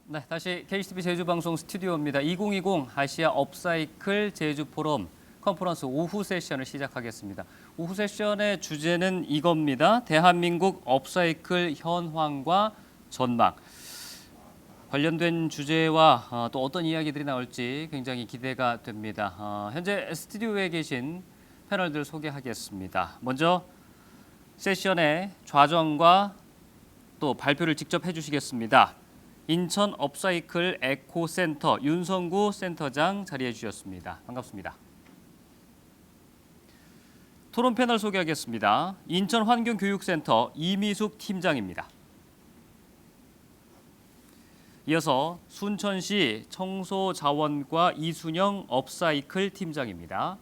네, 다시 KCTV 제주방송 스튜디오입니다. 2020 아시아 업사이클 제주 포럼 컨퍼런스 오후 세션을 시작하겠습니다. 오후 세션의 주제는 이겁니다. 대한민국 업사이클 현황과 전망. 관련된 주제와 또 어떤 이야기들이 나올지 굉장히 기대가 됩니다. 현재 스튜디오에 계신 패널들 소개하겠습니다. 먼저 세션의 좌정과 또 발표를 직접 해주시겠습니다. 인천 업사이클 에코센터 윤성구 센터장 자리해 주셨습니다. 반갑습니다. 토론 패널 소개하겠습니다. 인천 환경교육센터 이미숙 팀장입니다. 이어서 순천시 청소자원과 이순영 업사이클 팀장입니다.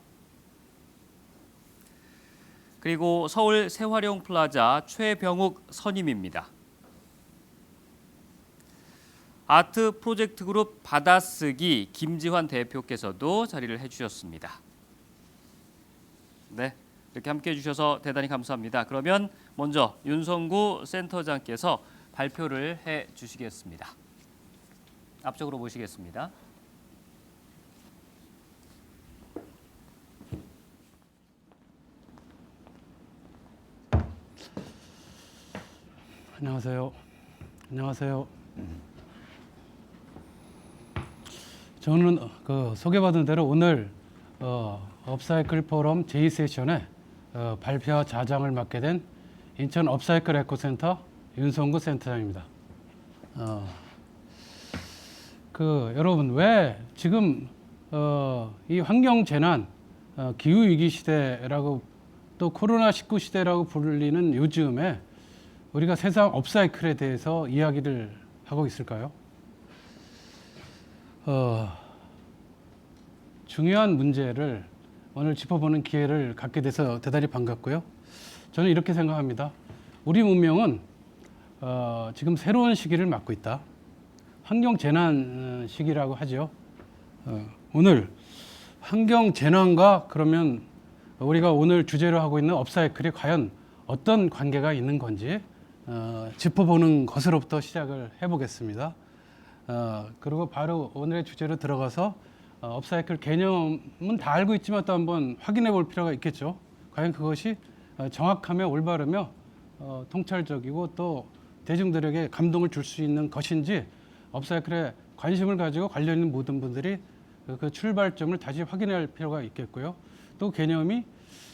그리고 서울 새화룡 플라자 최병욱 선임입니다. 아트 프로젝트 그룹 받아쓰기 김지환 대표께서도 자리를 해주셨습니다. 네, 이렇게 함께해 주셔서 대단히 감사합니다. 그러면 먼저 윤성구 센터장께서 발표를 해주시겠습니다. 앞쪽으로 모시겠습니다. 안녕하세요. 저는 소개받은 대로 오늘 업사이클 포럼 제2세션에 발표와 자장을 맡게 된 인천 업사이클 에코센터 윤성구 센터장입니다. 여러분, 왜 지금 이 환경 재난, 기후 위기 시대라고 또 코로나19 시대라고 불리는 요즘에 우리가 세상 업사이클에 대해서 이야기를 하고 있을까요? 중요한 문제를 오늘 짚어보는 기회를 갖게 돼서 대단히 반갑고요. 저는 이렇게 생각합니다. 우리 문명은 지금 새로운 시기를 맞고 있다. 환경 재난 시기라고 하죠. 오늘 환경 재난과 그러면 우리가 오늘 주제로 하고 있는 업사이클이 과연 어떤 관계가 있는 건지 짚어보는 것으로부터 시작을 해보겠습니다. 그리고 바로 오늘의 주제로 들어가서 업사이클 개념은 다 알고 있지만 또 한번 확인해 볼 필요가 있겠죠. 과연 그것이 정확하며 올바르며 통찰적이고 또 대중들에게 감동을 줄 수 있는 것인지 업사이클에 관심을 가지고 관련 있는 모든 분들이 그 출발점을 다시 확인할 필요가 있겠고요. 또 개념이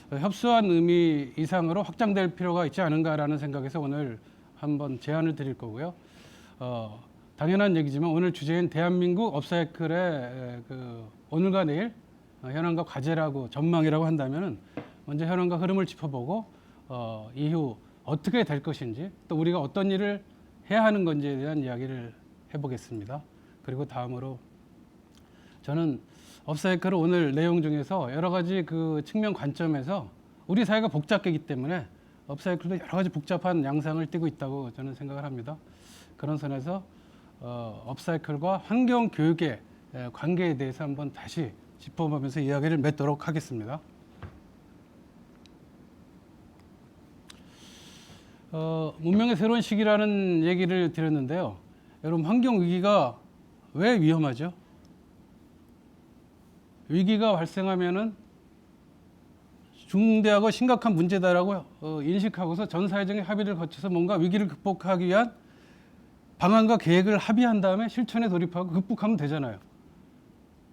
협소한 의미 이상으로 확장될 필요가 있지 않은가라는 생각에서 오늘 한번 제안을 드릴 거고요. 당연한 얘기지만 오늘 주제인 대한민국 업사이클의 오늘과 내일 현황과 과제라고 전망이라고 한다면 먼저 현황과 흐름을 짚어보고 이후 어떻게 될 것인지 또 우리가 어떤 일을 해야 하는 건지에 대한 이야기를 해보겠습니다. 그리고 다음으로 저는 업사이클을 오늘 내용 중에서 여러 가지 그 측면 관점에서 우리 사회가 복잡하기 때문에 업사이클도 여러 가지 복잡한 양상을 띠고 있다고 저는 생각을 합니다. 그런 선에서 업사이클과 환경 교육의 관계에 대해서 한번 다시 짚어보면서 이야기를 맺도록 하겠습니다. 문명의 새로운 시기라는 얘기를 드렸는데요. 여러분, 환경 위기가 왜 위험하죠? 위기가 발생하면은 중대하고 심각한 문제다라고 인식하고서 전 사회적인 합의를 거쳐서 뭔가 위기를 극복하기 위한 방안과 계획을 합의한 다음에 실천에 돌입하고 극복하면 되잖아요.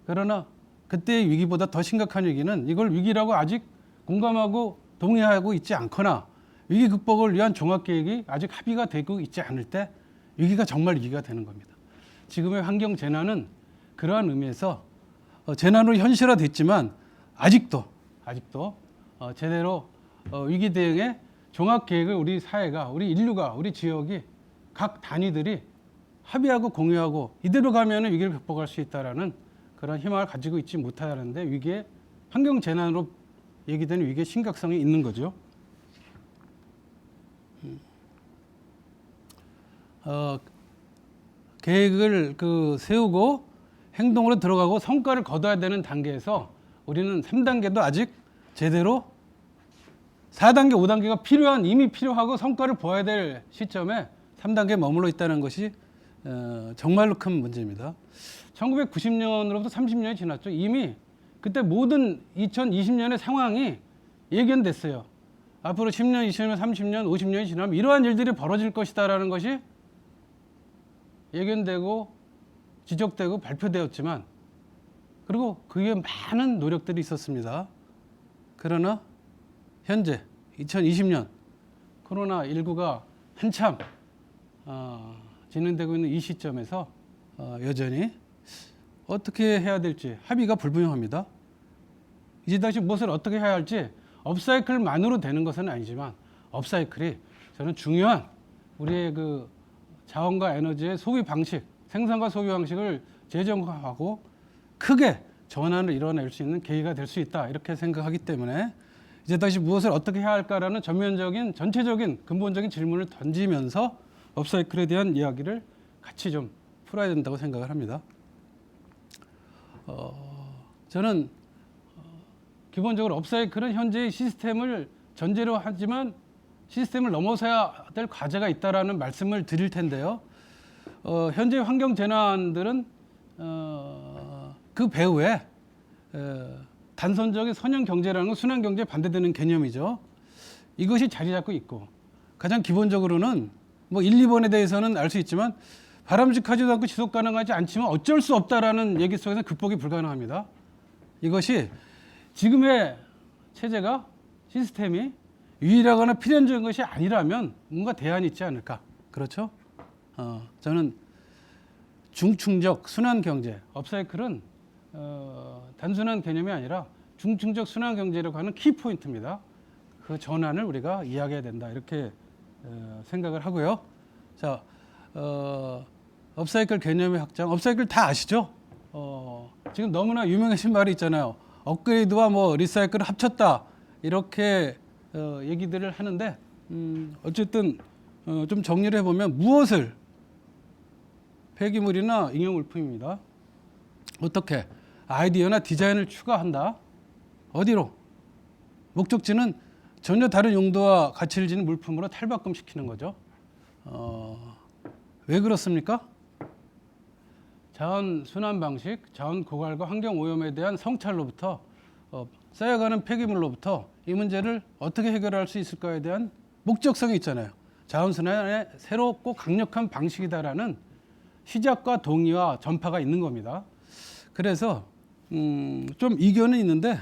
그러나 그때의 위기보다 더 심각한 위기는 이걸 위기라고 아직 공감하고 동의하고 있지 않거나 위기 극복을 위한 종합계획이 아직 합의가 되고 있지 않을 때 위기가 정말 위기가 되는 겁니다. 지금의 환경 재난은 그러한 의미에서 재난으로 현실화됐지만 아직도 제대로 위기 대응의 종합 계획을 우리 사회가, 우리 인류가, 우리 지역이 각 단위들이 합의하고 공유하고 이대로 가면은 위기를 극복할 수 있다라는 그런 희망을 가지고 있지 못하다는데 위기의 환경 재난으로 얘기되는 위기의 심각성이 있는 거죠. 계획을 세우고 행동으로 들어가고 성과를 거둬야 되는 단계에서 우리는 3단계도 아직 제대로 4단계, 5단계가 이미 필요하고 성과를 보아야 될 시점에 3단계에 머물러 있다는 것이 정말로 큰 문제입니다. 1990년으로부터 30년이 지났죠. 이미 그때 모든 2020년의 상황이 예견됐어요. 앞으로 10년, 20년, 30년, 50년이 지나면 이러한 일들이 벌어질 것이다라는 것이 예견되고 지적되고 발표되었지만, 그리고 그에 많은 노력들이 있었습니다. 그러나 현재 2020년 코로나19가 한참 진행되고 있는 이 시점에서 여전히 어떻게 해야 될지 합의가 불분명합니다. 이제 다시 무엇을 어떻게 해야 할지 업사이클만으로 되는 것은 아니지만, 업사이클이 저는 중요한 우리의 그 자원과 에너지의 소비 방식, 생산과 소비 방식을 재정화하고 크게 전환을 이뤄낼 수 있는 계기가 될 수 있다, 이렇게 생각하기 때문에 이제 다시 무엇을 어떻게 해야 할까라는 전면적인 전체적인 근본적인 질문을 던지면서 업사이클에 대한 이야기를 같이 좀 풀어야 된다고 생각을 합니다. 저는 기본적으로 업사이클은 현재의 시스템을 전제로 하지만 시스템을 넘어서야 될 과제가 있다라는 말씀을 드릴 텐데요. 현재 환경 재난들은 그 배후에 단선적인 선형 경제라는 건 순환 경제에 반대되는 개념이죠. 이것이 자리 잡고 있고, 가장 기본적으로는 뭐 1, 2번에 대해서는 알 수 있지만 바람직하지도 않고 지속 가능하지 않지만 어쩔 수 없다라는 얘기 속에서 극복이 불가능합니다. 이것이 지금의 체제가, 시스템이 유일하거나 필연적인 것이 아니라면 뭔가 대안이 있지 않을까. 그렇죠? 저는 중충적 순환 경제, 업사이클은 단순한 개념이 아니라 중충적 순환 경제라고 하는 키포인트입니다. 그 전환을 우리가 이해해야 된다, 이렇게 생각을 하고요. 자, 업사이클 개념의 확장, 업사이클 다 아시죠? 지금 너무나 유명해진 말이 있잖아요. 업그레이드와 뭐 리사이클을 합쳤다, 이렇게 얘기들을 하는데, 어쨌든 좀 정리를 해보면 무엇을, 폐기물이나 인형물품입니다. 어떻게 아이디어나 디자인을 추가한다. 어디로? 목적지는 전혀 다른 용도와 가치를 지닌 물품으로 탈바꿈시키는 거죠. 왜 그렇습니까? 자원 순환 방식, 자원 고갈과 환경 오염에 대한 성찰로부터 쌓여가는 폐기물로부터 이 문제를 어떻게 해결할 수 있을까에 대한 목적성이 있잖아요. 자원 순환의 새롭고 강력한 방식이다라는 시작과 동의와 전파가 있는 겁니다. 그래서 좀 이견은 있는데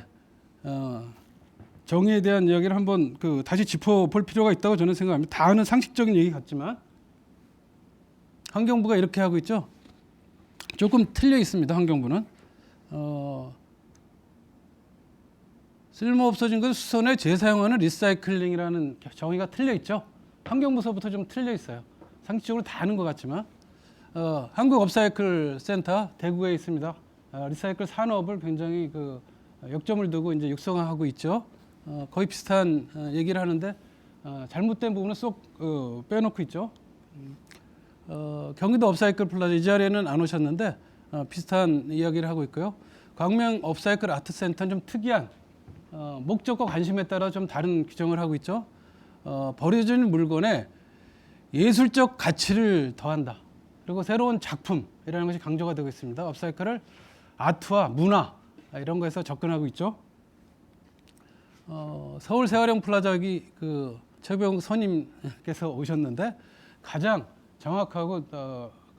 정의에 대한 이야기를 한번 다시 짚어볼 필요가 있다고 저는 생각합니다. 다 아는 상식적인 얘기 같지만 환경부가 이렇게 하고 있죠. 조금 틀려 있습니다. 환경부는 쓸모 없어진 것을 수선해 재사용하는 리사이클링이라는 정의가 틀려 있죠. 환경부서부터 좀 틀려 있어요. 상식적으로 다 아는 것 같지만 한국 업사이클 센터 대구에 있습니다. 리사이클 산업을 굉장히 역점을 두고 이제 육성하고 있죠. 거의 비슷한 얘기를 하는데 잘못된 부분은 쏙 빼놓고 있죠. 경기도 업사이클 플라자, 이 자리에는 안 오셨는데 비슷한 이야기를 하고 있고요. 광명 업사이클 아트센터는 좀 특이한 목적과 관심에 따라 좀 다른 규정을 하고 있죠. 버려진 물건에 예술적 가치를 더한다. 그리고 새로운 작품이라는 것이 강조가 되고 있습니다. 업사이클을 아트와 문화 이런 거에서 접근하고 있죠. 서울 세화령 플라자 여기 최병 선임께서 오셨는데 가장 정확하고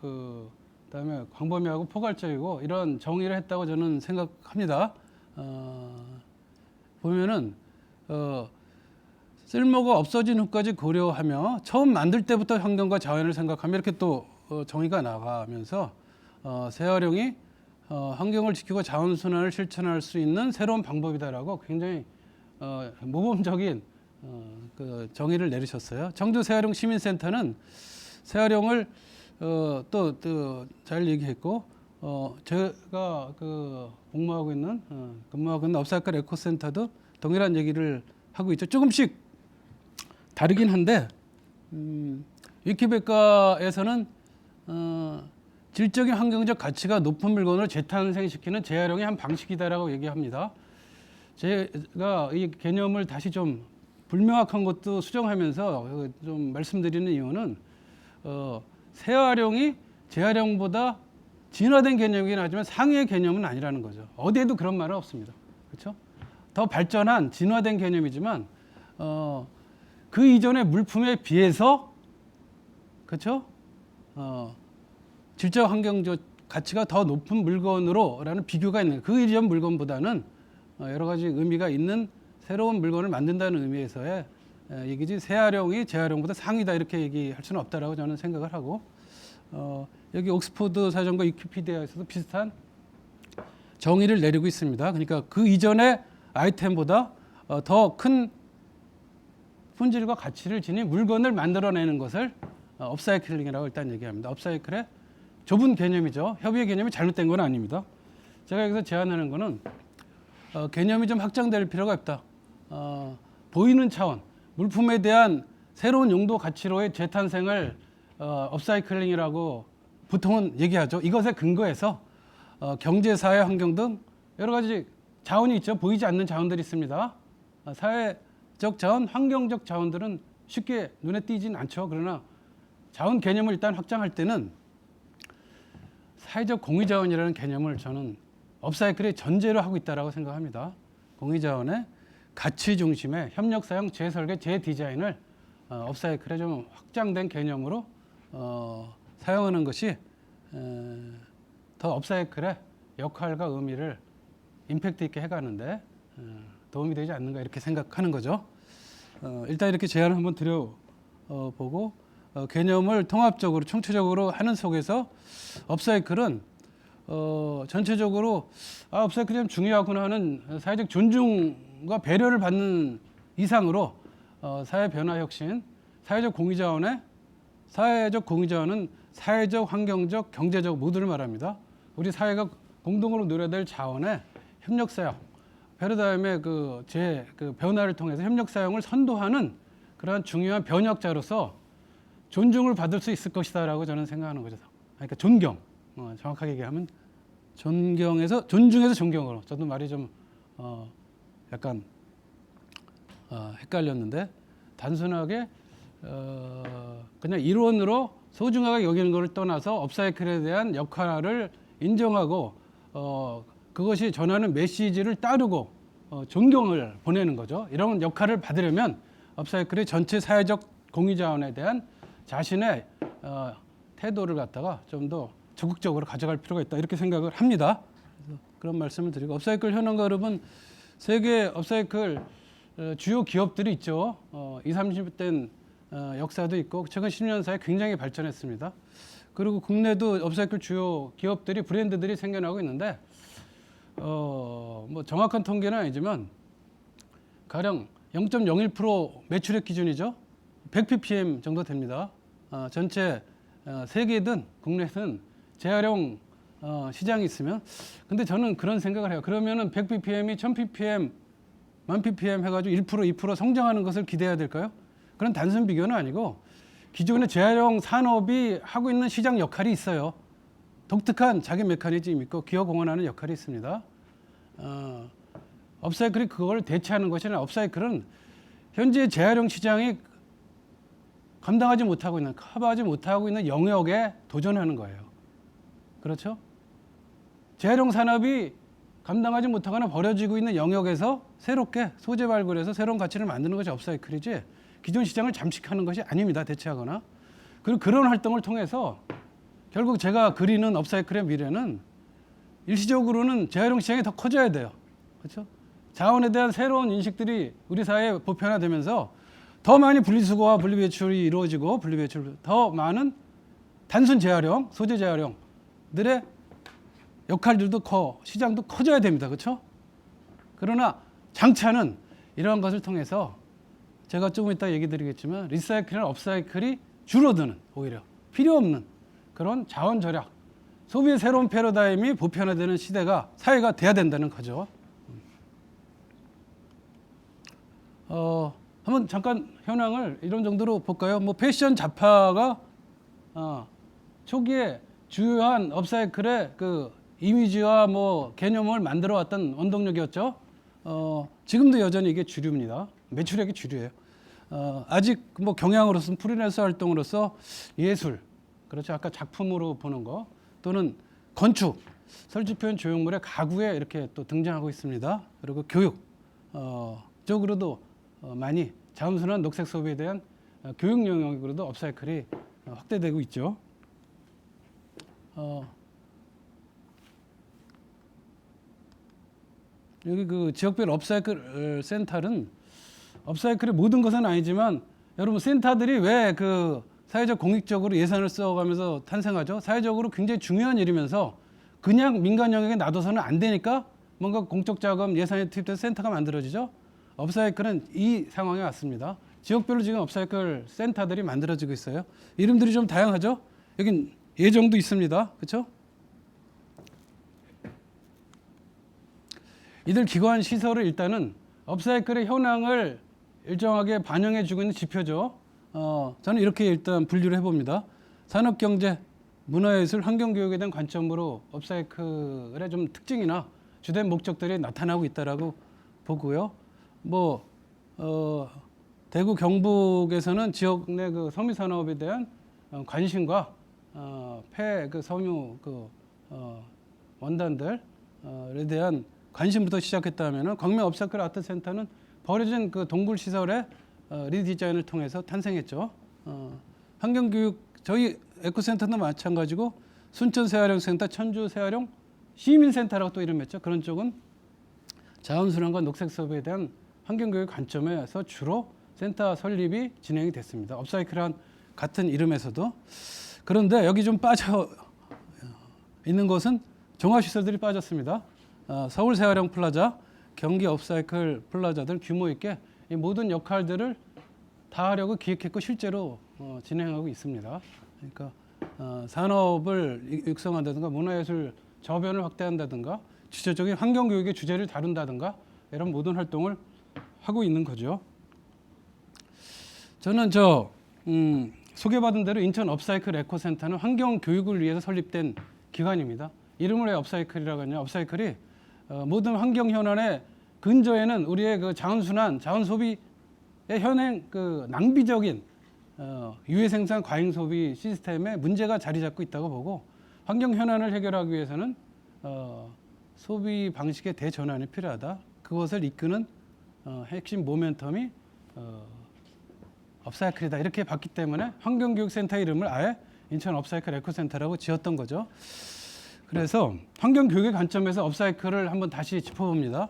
그다음에 광범위하고 포괄적이고 이런 정의를 했다고 저는 생각합니다. 보면은 쓸모가 없어진 후까지 고려하며 처음 만들 때부터 환경과 자연을 생각하며 이렇게 또 정의가 나가면서 재활용이 환경을 지키고 자원순환을 실천할 수 있는 새로운 방법이다라고 굉장히 모범적인 정의를 내리셨어요. 청주 재활용 시민센터는 재활용을 또 잘 얘기했고 제가 근무하고 있는 업사이클 에코센터도 동일한 얘기를 하고 있죠. 조금씩 다르긴 한데 위키백과에서는 질적인 환경적 가치가 높은 물건을 재탄생시키는 재활용의 한 방식이다라고 얘기합니다. 제가 이 개념을 다시 좀 불명확한 것도 수정하면서 좀 말씀드리는 이유는 재활용이 재활용보다 진화된 개념이긴 하지만 상위의 개념은 아니라는 거죠. 어디에도 그런 말은 없습니다. 그렇죠? 더 발전한 진화된 개념이지만 그 이전의 물품에 비해서 그렇죠? 질적 환경적 가치가 더 높은 물건으로라는 비교가 있는 그 이전 물건보다는 여러 가지 의미가 있는 새로운 물건을 만든다는 의미에서의 얘기지 재활용이 재활용보다 상위다 이렇게 얘기할 수는 없다라고 저는 생각을 하고 여기 옥스퍼드 사전과 위키피디아에서도 비슷한 정의를 내리고 있습니다. 그러니까 그 이전의 아이템보다 더 큰 품질과 가치를 지닌 물건을 만들어내는 것을 업사이클링이라고 일단 얘기합니다. 업사이클의 좁은 개념이죠. 협의의 개념이 잘못된 건 아닙니다. 제가 여기서 제안하는 거는 개념이 좀 확장될 필요가 있다. 보이는 차원, 물품에 대한 새로운 용도 가치로의 재탄생을 업사이클링이라고 보통은 얘기하죠. 이것에 근거해서 경제, 사회, 환경 등 여러 가지 자원이 있죠. 보이지 않는 자원들이 있습니다. 사회적 자원, 환경적 자원들은 쉽게 눈에 띄진 않죠. 그러나 자원 개념을 일단 확장할 때는 사회적 공유자원이라는 개념을 저는 업사이클의 전제로 하고 있다고 생각합니다. 공유자원의 가치 중심의 협력 사용, 재설계, 재디자인을 업사이클의 좀 확장된 개념으로 사용하는 것이 더 업사이클의 역할과 의미를 임팩트 있게 해가는데 도움이 되지 않는가 이렇게 생각하는 거죠. 일단 이렇게 제안을 한번 드려보고 개념을 통합적으로 총체적으로 하는 속에서 업사이클은 전체적으로 업사이클이 좀 중요하구나 하는 사회적 존중과 배려를 받는 이상으로 사회 변화 혁신, 사회적 공유자원은 사회적, 환경적, 경제적 모두를 말합니다. 우리 사회가 공동으로 누려야 될 자원의 협력 사용, 패러다임의 그 변화를 통해서 협력 사용을 선도하는 그러한 중요한 변혁자로서 존중을 받을 수 있을 것이다라고 저는 생각하는 거죠. 그러니까 존경, 정확하게 얘기하면 존중에서 존경으로. 저도 말이 좀 약간 헷갈렸는데 단순하게 그냥 이론으로 소중하게 여기는 것을 떠나서 업사이클에 대한 역할을 인정하고 그것이 전하는 메시지를 따르고 존경을 보내는 거죠. 이런 역할을 받으려면 업사이클의 전체 사회적 공유자원에 대한 자신의 태도를 갖다가 좀 더 적극적으로 가져갈 필요가 있다 이렇게 생각을 합니다. 그래서 그런 말씀을 드리고 업사이클 현황과 여러분 세계 업사이클 주요 기업들이 있죠. 20, 30된 역사도 있고 최근 10년 사이에 굉장히 발전했습니다. 그리고 국내도 업사이클 주요 기업들이 브랜드들이 생겨나고 있는데 뭐 정확한 통계는 아니지만 가령 0.01% 매출액 기준이죠. 100ppm 정도 됩니다. 전체 세계든 국내든 재활용 시장이 있으면 근데 저는 그런 생각을 해요. 그러면은 100ppm이 1000ppm, 1000ppm 해가지고 1%, 2% 성장하는 것을 기대해야 될까요? 그런 단순 비교는 아니고 기존의 재활용 산업이 하고 있는 시장 역할이 있어요. 독특한 자기 메커니즘이 있고 기업 공헌하는 역할이 있습니다. 업사이클이 그걸 대체하는 것이 아니라 업사이클은 현재 재활용 시장이 감당하지 못하고 있는, 커버하지 못하고 있는 영역에 도전하는 거예요. 그렇죠? 재활용 산업이 감당하지 못하거나 버려지고 있는 영역에서 새롭게 소재 발굴해서 새로운 가치를 만드는 것이 업사이클이지 기존 시장을 잠식하는 것이 아닙니다. 대체하거나. 그리고 그런 활동을 통해서 결국 제가 그리는 업사이클의 미래는 일시적으로는 재활용 시장이 더 커져야 돼요. 그렇죠? 자원에 대한 새로운 인식들이 우리 사회에 보편화되면서 더 많이 분리수거와 분리배출이 이루어지고 더 많은 단순 재활용, 소재 재활용들의 역할들도 시장도 커져야 됩니다. 그렇죠? 그러나 장차는 이러한 것을 통해서 제가 조금 이따 얘기 드리겠지만 리사이클이나 업사이클이 줄어드는 오히려 필요 없는 그런 자원 절약, 소비의 새로운 패러다임이 보편화되는 사회가 돼야 된다는 거죠. 한번 잠깐 현황을 이런 정도로 볼까요? 뭐 패션 잡화가 초기에 주요한 업사이클의 그 이미지와 뭐 개념을 만들어 왔던 원동력이었죠. 지금도 여전히 이게 주류입니다. 매출액이 주류예요. 아직 뭐 경향으로서는 프리랜서 활동으로서 예술, 그렇죠. 아까 작품으로 보는 거 또는 건축, 설치 표현 조형물의 가구에 이렇게 또 등장하고 있습니다. 그리고 교육 쪽으로도 많이 자원순환 녹색 소비에 대한 교육 영역으로도 업사이클이 확대되고 있죠. 여기 그 지역별 업사이클 센터는 업사이클의 모든 것은 아니지만 여러분 센터들이 왜 그 사회적 공익적으로 예산을 써가면서 탄생하죠? 사회적으로 굉장히 중요한 일이면서 그냥 민간 영역에 놔둬서는 안 되니까 뭔가 공적 자금 예산이 투입돼서 센터가 만들어지죠. 업사이클은 이 상황에 왔습니다. 지역별로 지금 업사이클 센터들이 만들어지고 있어요. 이름들이 좀 다양하죠. 여긴 예정도 있습니다. 그렇죠? 이들 기관 시설을 일단은 업사이클의 현황을 일정하게 반영해주고 있는 지표죠. 저는 이렇게 일단 분류를 해봅니다. 산업경제, 문화예술, 환경교육에 대한 관점으로 업사이클의 좀 특징이나 주된 목적들이 나타나고 있다라고 보고요. 대구 경북에서는 지역 내 그 섬유 산업에 대한 관심과 그 섬유 원단들에 대한 관심부터 시작했다면은 광명 업사이클 아트센터는 버려진 그 동굴 시설의 리디자인을 통해서 탄생했죠. 환경교육 저희 에코센터도 마찬가지고 순천 새활용센터, 천주 새활용 시민센터라고 또 이름했죠. 그런 쪽은 자원순환과 녹색 소비에 대한 환경교육 관점에서 주로 센터 설립이 진행이 됐습니다. 업사이클한 같은 이름에서도. 그런데 여기 좀 빠져 있는 것은 종합시설들이 빠졌습니다. 서울 새활용 플라자, 경기 업사이클 플라자들 규모 있게 이 모든 역할들을 다 하려고 기획했고 실제로 진행하고 있습니다. 그러니까 산업을 육성한다든가 문화예술 저변을 확대한다든가 주체적인 환경교육의 주제를 다룬다든가 이런 모든 활동을 하고 있는 거죠. 저는 소개받은 대로 인천 업사이클 에코센터는 환경교육을 위해서 설립된 기관입니다. 이름을 왜 업사이클이라고 하냐. 업사이클이 모든 환경 현안의 근저에는 우리의 그 자원순환, 자원소비의 현행 그 낭비적인 유해 생산 과잉 소비 시스템에 문제가 자리 잡고 있다고 보고 환경 현안을 해결하기 위해서는 소비 방식의 대전환이 필요하다. 그것을 이끄는 핵심 모멘텀이 업사이클이다. 이렇게 봤기 때문에 환경교육센터 이름을 아예 인천 업사이클 에코센터라고 지었던 거죠. 그래서 환경교육의 관점에서 업사이클을 한번 다시 짚어봅니다.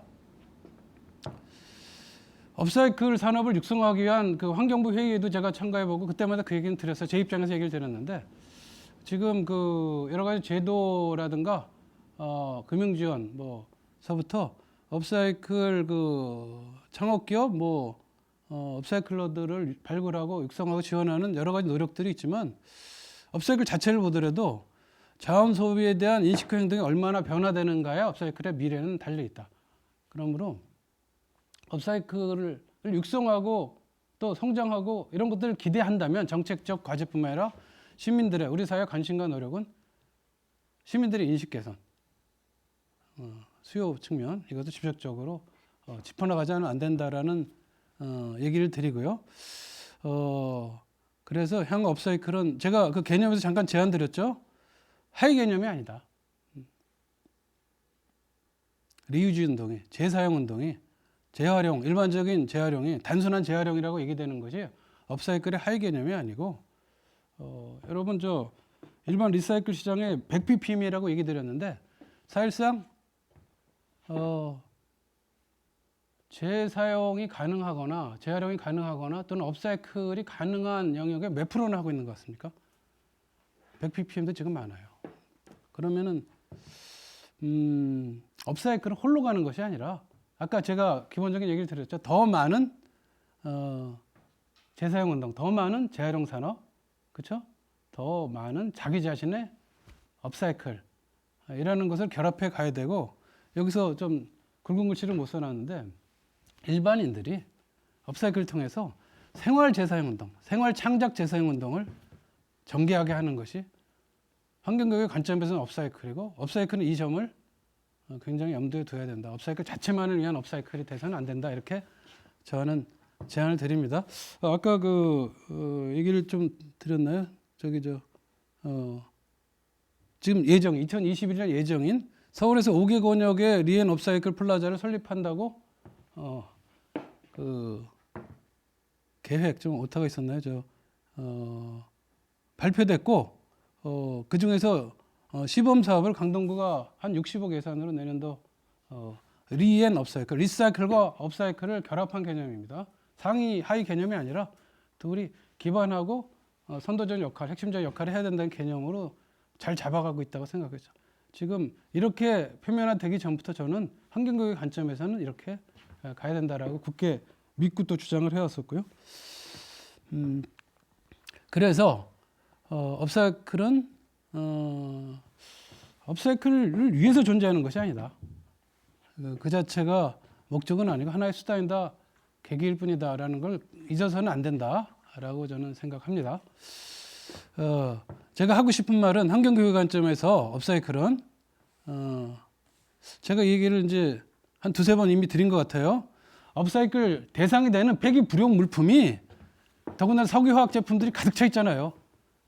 업사이클 산업을 육성하기 위한 그 환경부 회의에도 제가 참가해보고 그때마다 그 얘기는 드렸어요. 제 입장에서 얘기를 드렸는데 지금 그 여러 가지 제도라든가 금융지원 서부터 업사이클 그 창업기업 업사이클러들을 발굴하고 육성하고 지원하는 여러 가지 노력들이 있지만 업사이클 자체를 보더라도 자원 소비에 대한 인식과 행동이 얼마나 변화되는가에 업사이클의 미래는 달려 있다. 그러므로 업사이클을 육성하고 또 성장하고 이런 것들을 기대한다면 정책적 과제뿐만 아니라 시민들의 우리 사회 관심과 노력은 시민들의 인식 개선, 수요 측면 이것도 직접적으로 짚어나가지는 안 된다라는 얘기를 드리고요. 그래서 향후 업사이클은 제가 그 개념에서 잠깐 제안 드렸죠. 하위 개념이 아니다. 리유즈 운동이, 재사용 운동이, 재활용, 일반적인 재활용이 단순한 재활용이라고 얘기되는 것이 업사이클의 하위 개념이 아니고 여러분 일반 리사이클 시장에 100ppm이라고 얘기 드렸는데 사실상 재사용이 가능하거나 재활용이 가능하거나 또는 업사이클이 가능한 영역에 몇 프로나 하고 있는 것 같습니까? 100ppm도 지금 많아요. 그러면은 업사이클은 홀로 가는 것이 아니라 아까 제가 기본적인 얘기를 드렸죠. 더 많은 재사용 운동, 더 많은 재활용 산업, 그렇죠? 더 많은 자기 자신의 업사이클 이라는 것을 결합해 가야 되고 여기서 좀 굵은 글씨를 못 써놨는데 일반인들이 업사이클을 통해서 생활 재사용 운동, 생활 창작 재사용 운동을 전개하게 하는 것이 환경교육의 관점에서는 업사이클이고 업사이클은 이 점을 굉장히 염두에 둬야 된다. 업사이클 자체만을 위한 업사이클이 돼서는 안 된다. 이렇게 저는 제안을 드립니다. 아까 얘기를 좀 드렸나요? 지금 예정 2021년 예정인 서울에서 5개 권역의 리앤 업사이클 플라자를 설립한다고 그 계획 좀 오타가 있었나요? 발표됐고 그 중에서 시범 사업을 강동구가 한 60억 예산으로 내년도 리앤 업사이클, 리사이클과 업사이클을 결합한 개념입니다. 상위 하위 개념이 아니라 둘이 기반하고 선도적 역할, 핵심적 역할을 해야 된다는 개념으로 잘 잡아가고 있다고 생각했죠. 지금 이렇게 표면화되기 전부터 저는 환경교육 관점에서는 이렇게 가야 된다라고 굳게 믿고 또 주장을 해왔었고요. 그래서 업사이클은 업사이클을 위해서 존재하는 것이 아니다. 그 자체가 목적은 아니고 하나의 수단이다, 계기일 뿐이다라는 걸 잊어서는 안 된다라고 저는 생각합니다. 제가 하고 싶은 말은 환경교육 관점에서 업사이클은 제가 이 얘기를 이제 한 두세 번 이미 드린 것 같아요. 업사이클 대상이 되는 폐기 불용 물품이 더군다나 석유화학 제품들이 가득 차 있잖아요.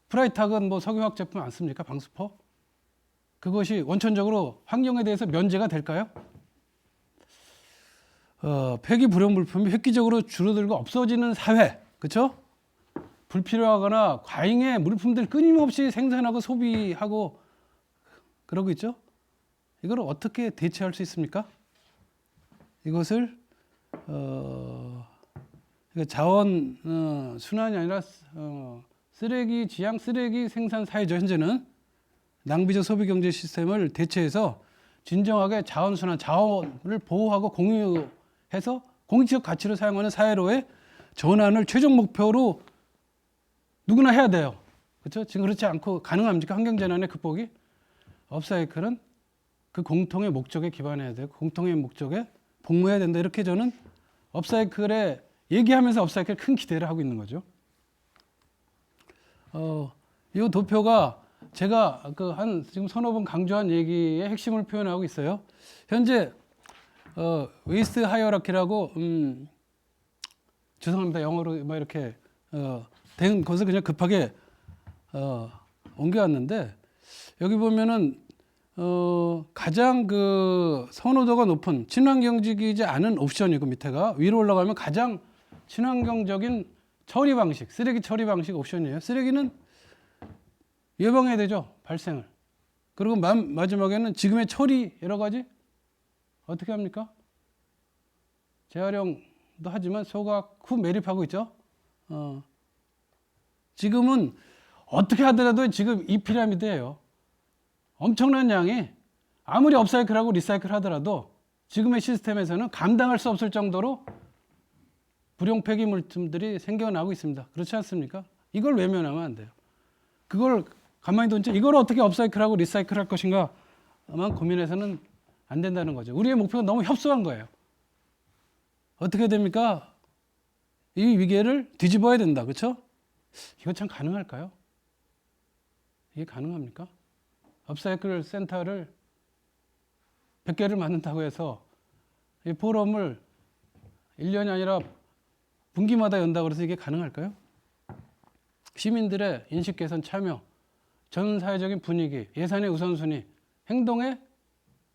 프라이탁은 뭐 석유화학 제품 안 씁니까? 방수포? 그것이 원천적으로 환경에 대해서 면제가 될까요? 폐기 불용 물품이 획기적으로 줄어들고 없어지는 사회, 그렇죠? 불필요하거나 과잉의 물품들 끊임없이 생산하고 소비하고 그러고 있죠. 이걸 어떻게 대체할 수 있습니까? 이것을 자원 순환이 아니라 쓰레기 지향 쓰레기 생산 사회죠. 현재는 낭비적 소비 경제 시스템을 대체해서 진정하게 자원 순환, 자원을 보호하고 공유해서 공익적 가치로 사용하는 사회로의 전환을 최종 목표로 누구나 해야 돼요. 그렇죠? 지금 그렇지 않고 가능합니까? 환경재난의 극복이? 업사이클은 그 공통의 목적에 기반해야 되고 공통의 목적에 복무해야 된다. 이렇게 저는 업사이클에 얘기하면서 업사이클에 큰 기대를 하고 있는 거죠. 이 도표가 제가 지금 서너 번 강조한 얘기의 핵심을 표현하고 있어요. 현재 웨이스트 하이어라키라고 죄송합니다. 영어로 뭐 이렇게 된 것을 그냥 급하게 옮겨왔는데 여기 보면은 가장 그 선호도가 높은 친환경적이지 않은 옵션이고 밑에가 위로 올라가면 가장 친환경적인 처리 방식, 쓰레기 처리 방식 옵션이에요. 쓰레기는 예방해야 되죠, 발생을. 그리고 마지막에는 지금의 처리 여러 가지 어떻게 합니까? 재활용도 하지만 소각 후 매립하고 있죠. 지금은 어떻게 하더라도 지금 이 피라미드예요. 엄청난 양이 아무리 업사이클하고 리사이클 하더라도 지금의 시스템에서는 감당할 수 없을 정도로 불용 폐기 물품들이 생겨나고 있습니다. 그렇지 않습니까? 이걸 외면하면 안 돼요. 그걸 가만히 둔 채 이걸 어떻게 업사이클하고 리사이클 할 것인가만 고민해서는 안 된다는 거죠. 우리의 목표가 너무 협소한 거예요. 어떻게 됩니까? 이 위기를 뒤집어야 된다. 그렇죠? 이거 참 가능할까요? 이게 가능합니까? 업사이클 센터를 100개를 만든다고 해서 이 포럼을 1년이 아니라 분기마다 연다고 해서 이게 가능할까요? 시민들의 인식 개선 참여, 전 사회적인 분위기, 예산의 우선순위, 행동의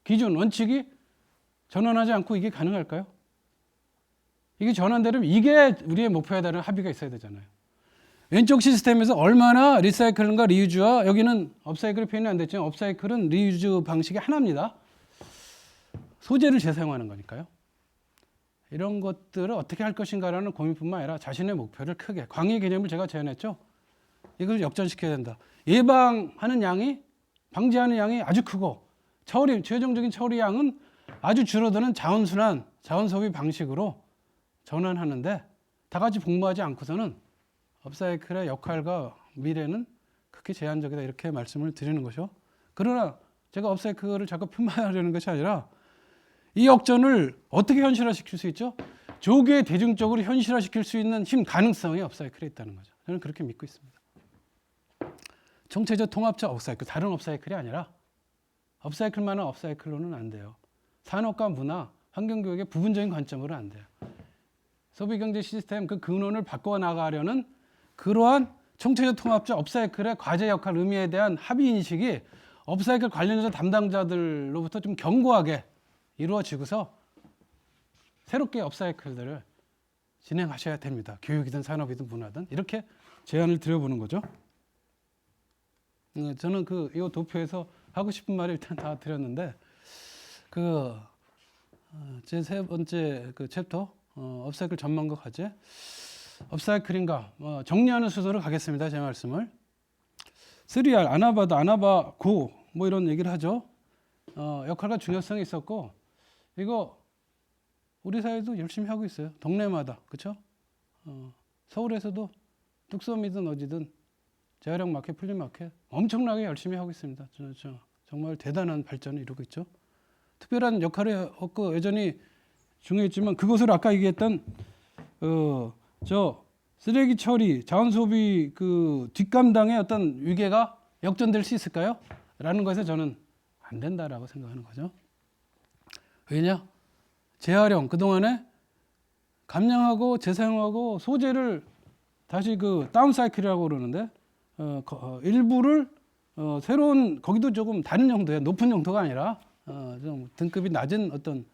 기준, 원칙이 전환하지 않고 이게 가능할까요? 이게 전환되려면 이게 우리의 목표에 따른 합의가 있어야 되잖아요. 왼쪽 시스템에서 얼마나 리사이클과 리유즈와 여기는 업사이클이 표현이 안 됐지만 업사이클은 리유즈 방식의 하나입니다. 소재를 재사용하는 거니까요. 이런 것들을 어떻게 할 것인가라는 고민뿐만 아니라 자신의 목표를 크게 광의 개념을 제가 제안했죠. 이걸 역전시켜야 된다. 예방하는 양이 방지하는 양이 아주 크고 최종적인 처리 양은 아주 줄어드는 자원순환, 자원소비 방식으로 전환하는데 다 같이 복무하지 않고서는 업사이클의 역할과 미래는 크게 제한적이다 이렇게 말씀을 드리는 것이죠. 그러나 제가 업사이클을 자꾸 폄하하려는 것이 아니라 이 역전을 어떻게 현실화시킬 수 있죠? 조기에 대중적으로 현실화시킬 수 있는 힘, 가능성이 업사이클에 있다는 거죠. 저는 그렇게 믿고 있습니다. 총체적 통합적 업사이클, 다른 업사이클이 아니라 업사이클만한 업사이클로는 안 돼요. 산업과 문화, 환경교육의 부분적인 관점으로 안 돼요. 소비경제 시스템 그 근원을 바꿔나가려는 그러한 총체적 통합자 업사이클의 과제 역할 의미에 대한 합의 인식이 업사이클 관련자 담당자들로부터 좀 견고하게 이루어지고서 새롭게 업사이클들을 진행하셔야 됩니다. 교육이든 산업이든 문화든 이렇게 제안을 드려보는 거죠. 저는 이 도표에서 하고 싶은 말을 일단 다 드렸는데 제 세 번째 챕터 업사이클 전망과 과제 업사이클인가 정리하는 수도로 가겠습니다. 제 말씀을 3R 아나바다 아나바 고 뭐 이런 얘기를 하죠. 역할과 중요성이 있었고 이거 우리 사회도 열심히 하고 있어요. 동네마다 그렇죠? 서울에서도 뚝섬이든 어디든 재활용 마켓, 플리 마켓 엄청나게 열심히 하고 있습니다. 정말 대단한 발전을 이루고 있죠. 특별한 역할을 했고 여전히 중요했지만 그것을 아까 얘기했던 쓰레기 처리, 자원 소비 뒷감당의 어떤 위계가 역전될 수 있을까요? 라는 것에 저는 안 된다라고 생각하는 거죠. 왜냐? 재활용 그동안에 감량하고 재사용하고 소재를 다시 다운사이클이라고 그러는데 일부를 새로운 거기도 조금 다른 용도의 높은 용도가 아니라 좀 등급이 낮은 어떤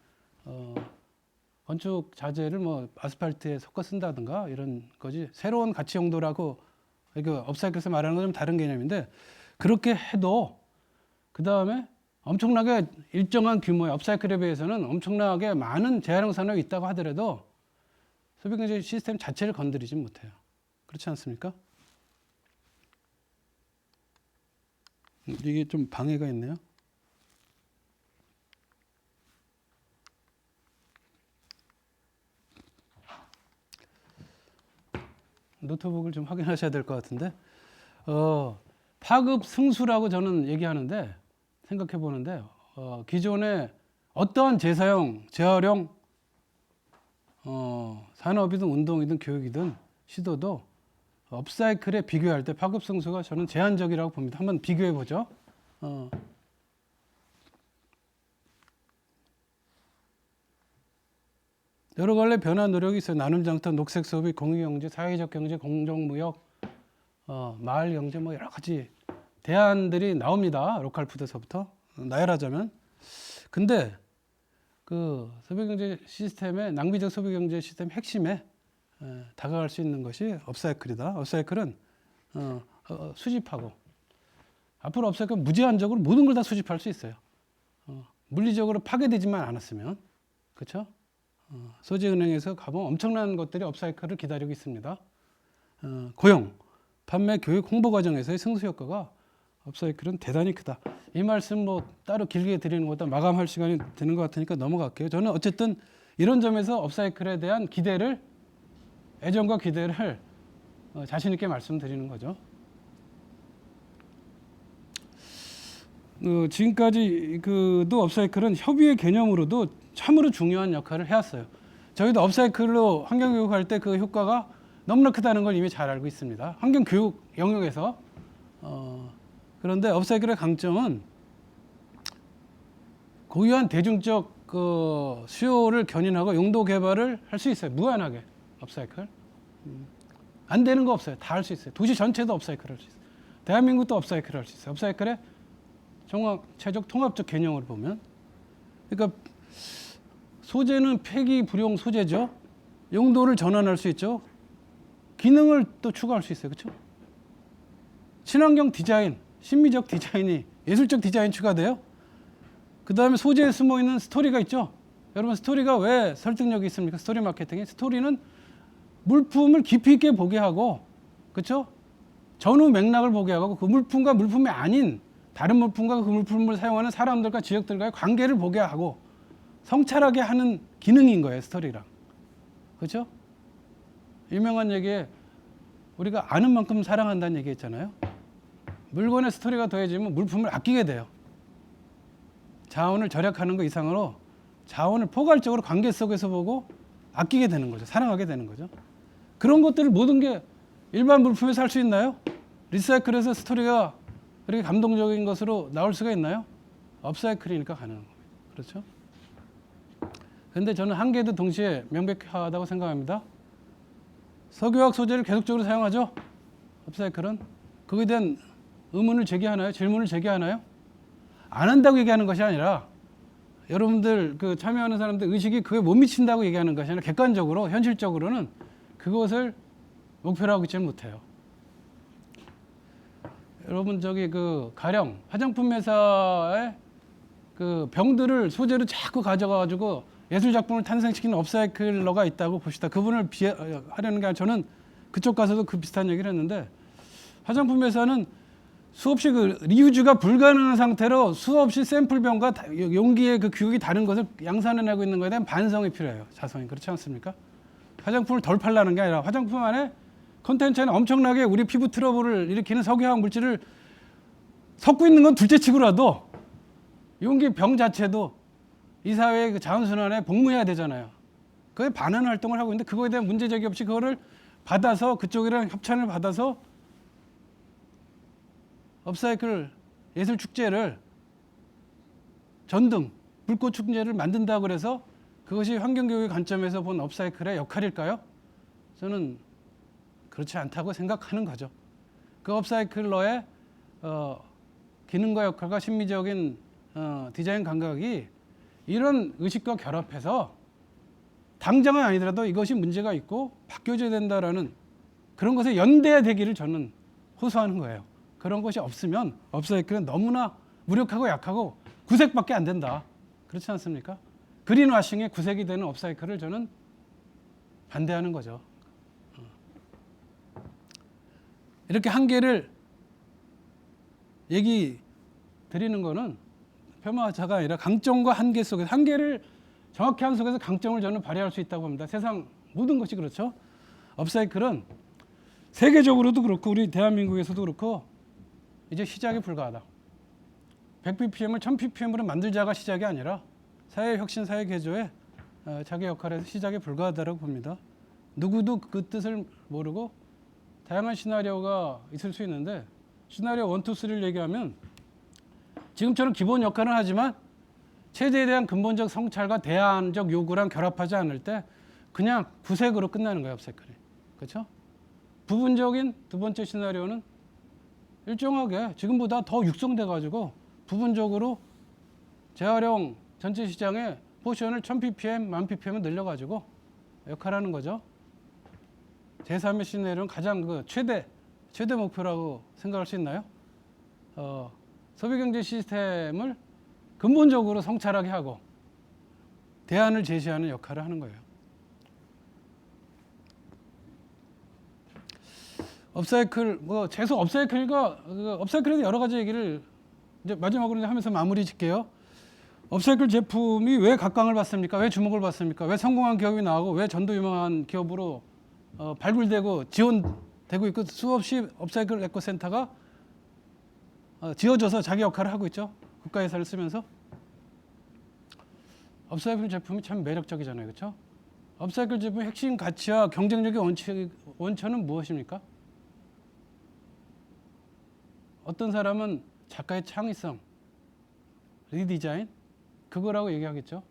건축 자재를 아스팔트에 섞어 쓴다든가 이런 거지 새로운 가치 용도라고 업사이클에서 말하는 건 좀 다른 개념인데 그렇게 해도 그 다음에 엄청나게 일정한 규모의 업사이클에 비해서는 엄청나게 많은 재활용 산업이 있다고 하더라도 소비경제 시스템 자체를 건드리지 못해요. 그렇지 않습니까? 이게 좀 방해가 있네요. 노트북을 좀 확인하셔야 될 것 같은데 파급 승수라고 저는 얘기하는데 생각해 보는데 기존에 어떠한 재사용, 재활용 산업이든 운동이든 교육이든 시도도 업사이클에 비교할 때 파급 승수가 저는 제한적이라고 봅니다. 한번 비교해 보죠. 여러 갈래 변화 노력이 있어요. 나눔 장터, 녹색 소비, 공유경제, 사회적 경제, 공정무역, 마을 경제 여러 가지 대안들이 나옵니다. 로컬 푸드서부터 나열하자면. 근데 소비경제 시스템의 낭비적 소비경제 시스템 핵심에 다가갈 수 있는 것이 업사이클이다. 업사이클은 수집하고 앞으로 업사이클은 무제한적으로 모든 걸 다 수집할 수 있어요. 물리적으로 파괴되지만 않았으면 그렇죠? 소재은행에서 가보면 엄청난 것들이 업사이클을 기다리고 있습니다. 고용, 판매, 교육, 홍보 과정에서의 승수 효과가 업사이클은 대단히 크다. 이 말씀 따로 길게 드리는 것보다 마감할 시간이 되는 것 같으니까 넘어갈게요. 저는 어쨌든 이런 점에서 업사이클에 대한 애정과 기대를 자신 있게 말씀드리는 거죠. 지금까지도 업사이클은 협의의 개념으로도 참으로 중요한 역할을 해왔어요. 저희도 업사이클로 환경교육할 때 그 효과가 너무나 크다는 걸 이미 잘 알고 있습니다. 환경교육 영역에서. 그런데 업사이클의 강점은 고유한 대중적 수요를 견인하고 용도 개발을 할 수 있어요. 무한하게 업사이클. 안 되는 거 없어요. 다 할 수 있어요. 도시 전체도 업사이클 할 수 있어요. 대한민국도 업사이클 할 수 있어요. 업사이클의 종합체적 통합적 개념을 보면 그러니까 소재는 폐기 불용 소재죠. 용도를 전환할 수 있죠. 기능을 또 추가할 수 있어요. 그렇죠? 친환경 디자인, 심미적 디자인이 예술적 디자인 추가돼요. 그 다음에 소재에 숨어있는 스토리가 있죠. 여러분 스토리가 왜 설득력이 있습니까? 스토리 마케팅이. 스토리는 물품을 깊이 있게 보게 하고 그렇죠? 전후 맥락을 보게 하고 그 물품과 물품이 아닌 다른 물품과 그 물품을 사용하는 사람들과 지역들과의 관계를 보게 하고 성찰하게 하는 기능인 거예요. 스토리랑. 그렇죠? 유명한 얘기에 우리가 아는 만큼 사랑한다는 얘기 있잖아요. 물건에 스토리가 더해지면 물품을 아끼게 돼요. 자원을 절약하는 것 이상으로 자원을 포괄적으로 관계 속에서 보고 아끼게 되는 거죠. 사랑하게 되는 거죠. 그런 것들을 모든 게 일반 물품에서 할 수 있나요? 리사이클에서 스토리가 그렇게 감동적인 것으로 나올 수가 있나요? 업사이클이니까 가능한 겁니다. 그렇죠? 그런데 저는 한계도 동시에 명백하다고 생각합니다. 석유화학 소재를 계속적으로 사용하죠. 업사이클은 그거에 대한 의문을 제기하나요? 질문을 제기하나요? 안 한다고 얘기하는 것이 아니라 여러분들 그 참여하는 사람들 의식이 그게 못 미친다고 얘기하는 것이 아니라 객관적으로 현실적으로는 그것을 목표로 하고 있지는 못해요. 여러분 저기 그 가령 화장품 회사의 그 병들을 소재로 자꾸 가져가가지고 예술 작품을 탄생시키는 업사이클러가 있다고 봅시다. 그분을 비하하려는 게 아니라 저는 그쪽 가서도 그 비슷한 얘기를 했는데 화장품 회사는 수없이 그 리유즈가 불가능한 상태로 수없이 샘플병과 용기의 그 규격이 다른 것을 양산해내고 있는 것에 대한 반성이 필요해요. 자성이 그렇지 않습니까? 화장품을 덜 팔라는 게 아니라 화장품 안에 콘텐츠에는 엄청나게 우리 피부 트러블을 일으키는 석유화학 물질을 섞고 있는 건 둘째치고라도 용기 병 자체도 이 사회의 그 자원순환에 복무해야 되잖아요. 그게 반환 활동을 하고 있는데 그거에 대한 문제제기 없이 그거를 받아서 그쪽이랑 협찬을 받아서 업사이클 예술 축제를 전등 불꽃 축제를 만든다고 그래서 그것이 환경교육의 관점에서 본 업사이클의 역할일까요? 저는 그렇지 않다고 생각하는 거죠. 그 업사이클러의 기능과 역할과 심미적인 디자인 감각이 이런 의식과 결합해서 당장은 아니더라도 이것이 문제가 있고 바뀌어져야 된다라는 그런 것에 연대되기를 저는 호소하는 거예요. 그런 것이 없으면 업사이클은 너무나 무력하고 약하고 구색밖에 안 된다. 그렇지 않습니까? 그린와싱의 구색이 되는 업사이클을 저는 반대하는 거죠. 이렇게 한계를 얘기 드리는 거는 폄하자가 아니라 강점과 한계 속에서 한계를 정확히 한 속에서 강점을 저는 발휘할 수 있다고 봅니다. 세상 모든 것이 그렇죠. 업사이클은 세계적으로도 그렇고 우리 대한민국에서도 그렇고 이제 시작에 불과하다. 100ppm을 1000ppm으로 만들자가 시작이 아니라 사회혁신, 사회개조에 자기 역할에서 시작에 불과하다고 봅니다. 누구도 그 뜻을 모르고 다양한 시나리오가 있을 수 있는데 시나리오 1, 2, 3를 얘기하면 지금처럼 기본 역할은 하지만 체제에 대한 근본적 성찰과 대안적 요구랑 결합하지 않을 때 그냥 구색으로 끝나는 거예요. 업사이클이. 그렇죠? 부분적인 두 번째 시나리오는 일정하게 지금보다 더 육성돼 가지고 부분적으로 재활용 전체 시장의 포션을 1000ppm, 1000ppm을 늘려가지고 역할하는 거죠. 제3의 시나리오는 가장 그 최대 목표라고 생각할 수 있나요? 소비경제 시스템을 근본적으로 성찰하게 하고 대안을 제시하는 역할을 하는 거예요. 업사이클 계속 업사이클에 여러 가지 얘기를 이제 마지막으로 하면서 마무리 짓게요. 업사이클 제품이 왜 각광을 받습니까? 왜 주목을 받습니까? 왜 성공한 기업이 나오고 왜 전도 유망한 기업으로 발굴되고 지원되고 있고 수없이 업사이클 에코센터가 지어져서 자기 역할을 하고 있죠. 국가 예산을 쓰면서. 업사이클 제품이 참 매력적이잖아요. 그렇죠? 업사이클 제품의 핵심 가치와 경쟁력의 원천은 무엇입니까? 어떤 사람은 작가의 창의성, 리디자인 그거라고 얘기하겠죠.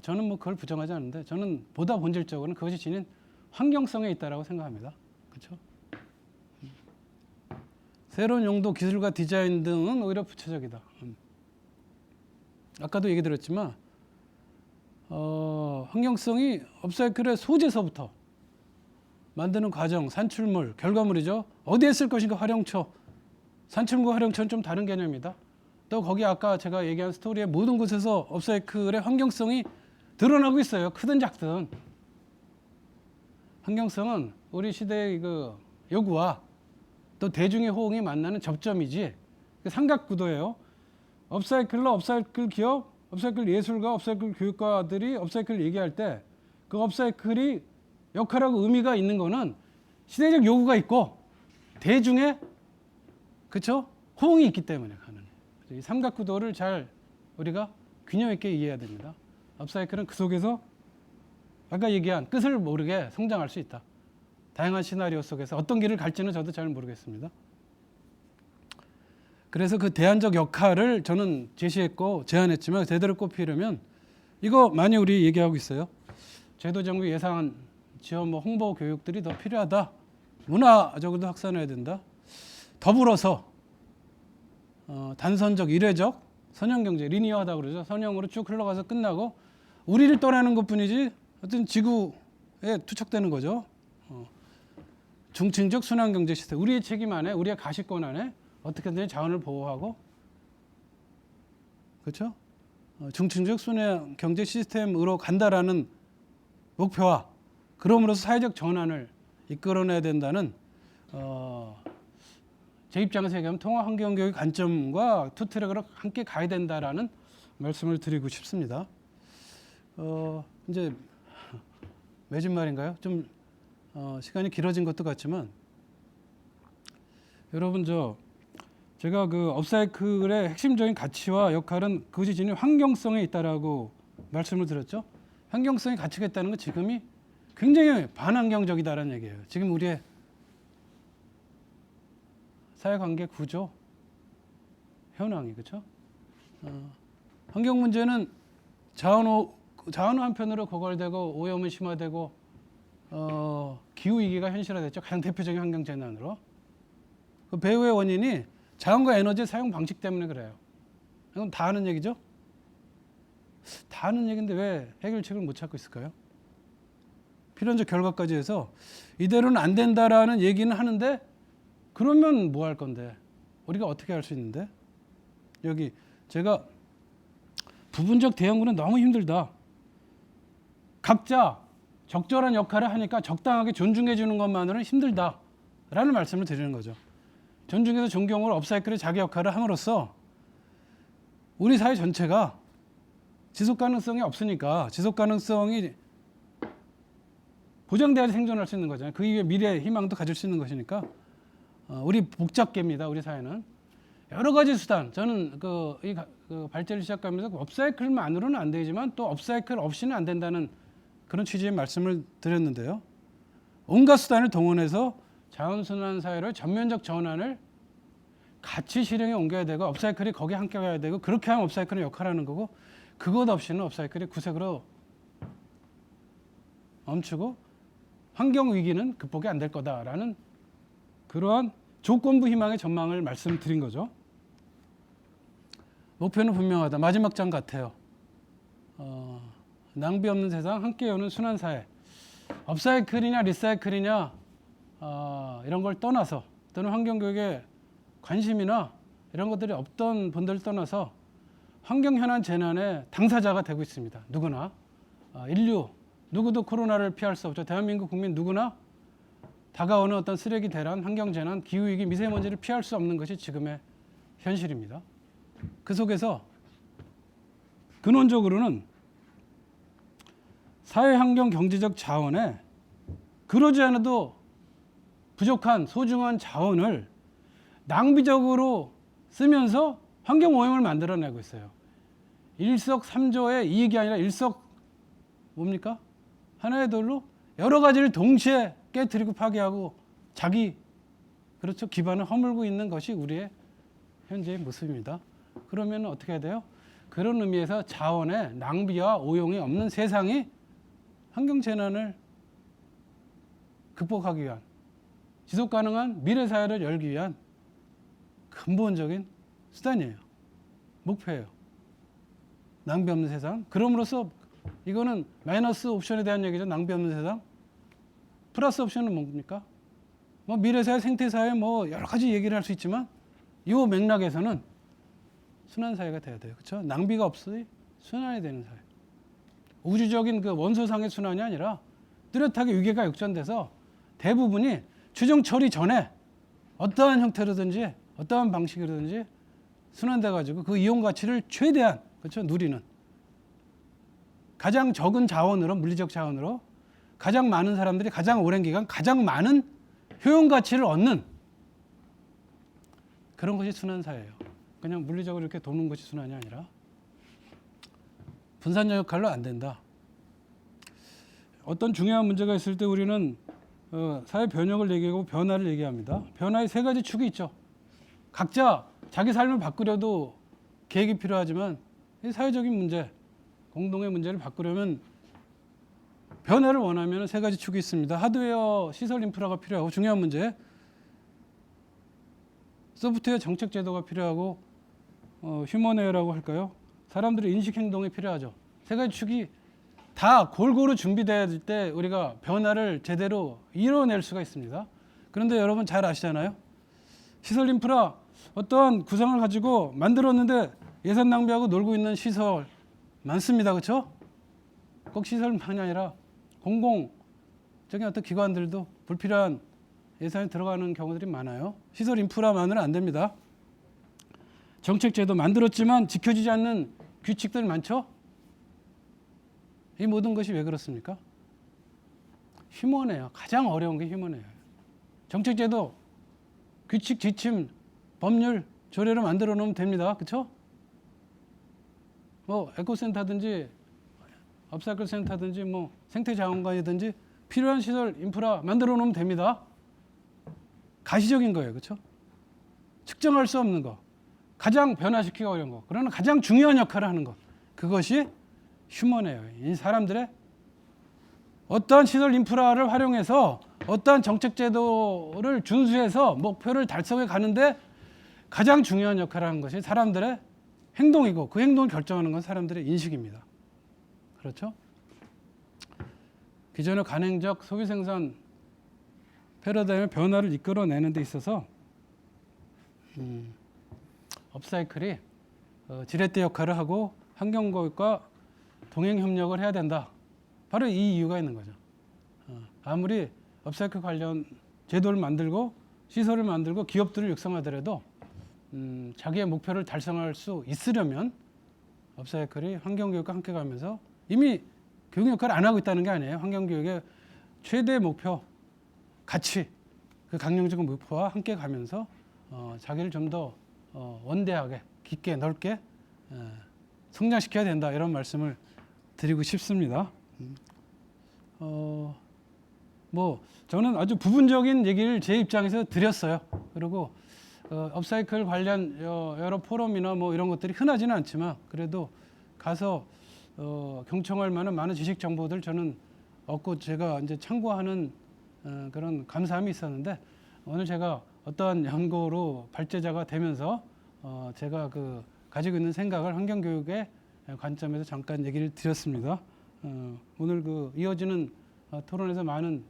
저는 그걸 부정하지 않는데 저는 보다 본질적으로는 그것이 지닌 환경성에 있다라고 생각합니다. 그렇죠? 새로운 용도, 기술과 디자인 등은 오히려 부차적이다. 아까도 얘기 드렸지만 환경성이 업사이클의 소재서부터 만드는 과정, 산출물, 결과물이죠. 어디에 쓸 것인가 활용처. 산출물과 활용처는 좀 다른 개념입니다. 또 거기 아까 제가 얘기한 스토리의 모든 곳에서 업사이클의 환경성이 드러나고 있어요. 크든 작든. 환경성은 우리 시대의 그 요구와 또 대중의 호응이 만나는 접점이지 삼각구도예요. 업사이클러, 업사이클 기업, 업사이클 예술가, 업사이클 교육가들이 업사이클 얘기할 때 그 업사이클이 역할하고 의미가 있는 거는 시대적 요구가 있고 대중의 그렇죠? 호응이 있기 때문에 가능해요. 이 삼각구도를 잘 우리가 균형 있게 이해해야 됩니다. 업사이클은 그 속에서 아까 얘기한 끝을 모르게 성장할 수 있다. 다양한 시나리오 속에서 어떤 길을 갈지는 저도 잘 모르겠습니다. 그래서 그 대안적 역할을 저는 제시했고 제안했지만 제대로 꼽히려면 이거 많이 우리 얘기하고 있어요. 제도 정비 예산 지원 홍보 교육들이 더 필요하다. 문화적으로도 확산해야 된다. 더불어서 단선적, 일회적 선형경제, 리니어하다 그러죠. 선형으로 쭉 흘러가서 끝나고 우리를 떠나는 것뿐이지 어떤 지구에 투척되는 거죠. 중층적 순환경제 시스템, 우리의 책임 안에, 우리의 가시권 안에 어떻게든 자원을 보호하고, 그렇죠? 중층적 순환경제 시스템으로 간다라는 목표와 그럼으로써 사회적 전환을 이끌어내야 된다는 제 입장에서 얘기하면 통합 환경교육 관점과 투 트랙으로 함께 가야 된다라는 말씀을 드리고 싶습니다. 이제 매진 말인가요? 좀 시간이 길어진 것도 같지만 여러분 제가 그 업사이클의 핵심적인 가치와 역할은 그것이 지닌 환경성에 있다라고 말씀을 드렸죠. 환경성이 가치가 있다는 건 지금이 굉장히 반환경적이다라는 얘기예요. 지금 우리의 사회관계 구조, 현황이 그렇죠. 환경 문제는 자원호 한편으로 고갈되고 오염은 심화되고 기후 위기가 현실화됐죠. 가장 대표적인 환경 재난으로. 그 배후의 원인이 자원과 에너지 사용 방식 때문에 그래요. 이건 다 아는 얘기죠. 다 아는 얘기인데 왜 해결책을 못 찾고 있을까요? 필연적 결과까지 해서 이대로는 안 된다라는 얘기는 하는데 그러면 뭐 할 건데? 우리가 어떻게 할 수 있는데? 여기 제가 부분적 대응구는 너무 힘들다. 각자 적절한 역할을 하니까 적당하게 존중해 주는 것만으로는 힘들다라는 말씀을 드리는 거죠. 존중해서 존경으로 업사이클의 자기 역할을 함으로써 우리 사회 전체가 지속 가능성이 없으니까 지속 가능성이 보장돼야 생존할 수 있는 거잖아요. 그 이후에 미래 희망도 가질 수 있는 것이니까 우리 복잡계입니다. 우리 사회는 여러 가지 수단. 저는 그 발제를 시작하면서 업사이클만으로는 안 되지만 또 업사이클 없이는 안 된다는 그런 취지의 말씀을 드렸는데요. 온갖 수단을 동원해서 자원순환 사회로 전면적 전환을 같이 실행에 옮겨야 되고 업사이클이 거기에 함께 가야 되고 그렇게 하면 업사이클은 역할하는 거고 그것 없이는 업사이클이 구색으로 멈추고 환경 위기는 극복이 안 될 거다라는 그러한 조건부 희망의 전망을 말씀드린 거죠. 목표는 분명하다. 마지막 장 같아요. 낭비 없는 세상, 함께 여는 순환 사회. 업사이클이냐 리사이클이냐 이런 걸 떠나서 또는 환경교육에 관심이나 이런 것들이 없던 분들을 떠나서 환경 현안 재난의 당사자가 되고 있습니다. 누구나 인류 누구도 코로나를 피할 수 없죠. 대한민국 국민 누구나 다가오는 어떤 쓰레기 대란, 환경 재난, 기후 위기, 미세먼지를 피할 수 없는 것이 지금의 현실입니다. 그 속에서 근원적으로는 사회 환경 경제적 자원에 그러지 않아도 부족한 소중한 자원을 낭비적으로 쓰면서 환경 오염을 만들어내고 있어요. 일석삼조의 이익이 아니라 뭡니까? 하나의 돌로 여러 가지를 동시에 깨트리고 파괴하고 자기 그렇죠 기반을 허물고 있는 것이 우리의 현재의 모습입니다. 그러면 어떻게 해야 돼요? 그런 의미에서 자원의 낭비와 오용이 없는 세상이 환경 재난을 극복하기 위한 지속 가능한 미래 사회를 열기 위한 근본적인 수단이에요. 목표예요. 낭비 없는 세상. 그럼으로써 이거는 마이너스 옵션에 대한 얘기죠. 낭비 없는 세상. 플러스 옵션은 뭡니까? 뭐 미래사회, 생태사회 뭐 여러 가지 얘기를 할 수 있지만 이 맥락에서는 순환사회가 돼야 돼요. 그렇죠? 낭비가 없이 순환이 되는 사회. 우주적인 그 원소상의 순환이 아니라 뚜렷하게 위계가 역전돼서 대부분이 추정 처리 전에 어떠한 형태로든지 어떠한 방식으로든지 순환돼가지고 그 이용 가치를 최대한 그렇죠? 누리는 가장 적은 자원으로 물리적 자원으로 가장 많은 사람들이 가장 오랜 기간 가장 많은 효용 가치를 얻는 그런 것이 순환사회예요. 그냥 물리적으로 이렇게 도는 것이 순환이 아니라 분산적 역할로 안 된다. 어떤 중요한 문제가 있을 때 우리는 사회 변혁을 얘기하고 변화를 얘기합니다. 변화의 세 가지 축이 있죠. 각자 자기 삶을 바꾸려도 계획이 필요하지만 이 사회적인 문제, 공동의 문제를 바꾸려면 변화를 원하면 세 가지 축이 있습니다. 하드웨어 시설 인프라가 필요하고 중요한 문제, 소프트웨어 정책 제도가 필요하고 휴먼웨어라고 할까요? 사람들의 인식 행동이 필요하죠. 세 가지 축이 다 골고루 준비될 때 우리가 변화를 제대로 이뤄낼 수가 있습니다. 그런데 여러분 잘 아시잖아요. 시설 인프라 어떠한 구성을 가지고 만들었는데 예산 낭비하고 놀고 있는 시설 많습니다. 그렇죠? 꼭 시설만이 아니라 공공적인 어떤 기관들도 불필요한 예산이 들어가는 경우들이 많아요. 시설 인프라만으로는 안 됩니다. 정책 제도 만들었지만 지켜지지 않는 규칙들이 많죠? 이 모든 것이 왜 그렇습니까? 휴먼웨어. 가장 어려운 게 휴먼웨어예요. 정책 제도, 규칙, 지침, 법률, 조례를 만들어 놓으면 됩니다. 그렇죠? 뭐 에코센터든지 업사이클 센터든지 뭐 생태자원관이든지 필요한 시설 인프라 만들어 놓으면 됩니다. 가시적인 거예요. 그렇죠? 측정할 수 없는 거. 가장 변화시키기 어려운 거. 그러나 가장 중요한 역할을 하는 것. 그것이 휴먼웨어예요. 이 사람들의 어떠한 시설 인프라를 활용해서 어떠한 정책 제도를 준수해서 목표를 달성해 가는데 가장 중요한 역할을 하는 것이 사람들의 행동이고 그 행동을 결정하는 건 사람들의 인식입니다. 그렇죠? 기존의 간행적 소비 생산 패러다임의 변화를 이끌어내는 데 있어서 업사이클이 지렛대 역할을 하고 환경교육과 동행 협력을 해야 된다. 바로 이 이유가 있는 거죠. 아무리 업사이클 관련 제도를 만들고 시설을 만들고 기업들을 육성하더라도 자기의 목표를 달성할 수 있으려면 업사이클이 환경교육과 함께 가면서 이미 교육 역할을 안 하고 있다는 게 아니에요. 환경교육의 최대 목표, 가치, 그 강령적인 목표와 함께 가면서 자기를 좀 더 원대하게, 깊게, 넓게 성장시켜야 된다. 이런 말씀을 드리고 싶습니다. 뭐 저는 아주 부분적인 얘기를 제 입장에서 드렸어요. 그리고 업사이클 관련 여러 포럼이나 뭐 이런 것들이 흔하지는 않지만 그래도 가서 경청할 만한 많은 지식 정보들 저는 얻고 제가 이제 참고하는 그런 감사함이 있었는데 오늘 제가 어떠한 연구로 발제자가 되면서 제가 그 가지고 있는 생각을 환경교육의 관점에서 잠깐 얘기를 드렸습니다. 오늘 그 이어지는 토론에서 많은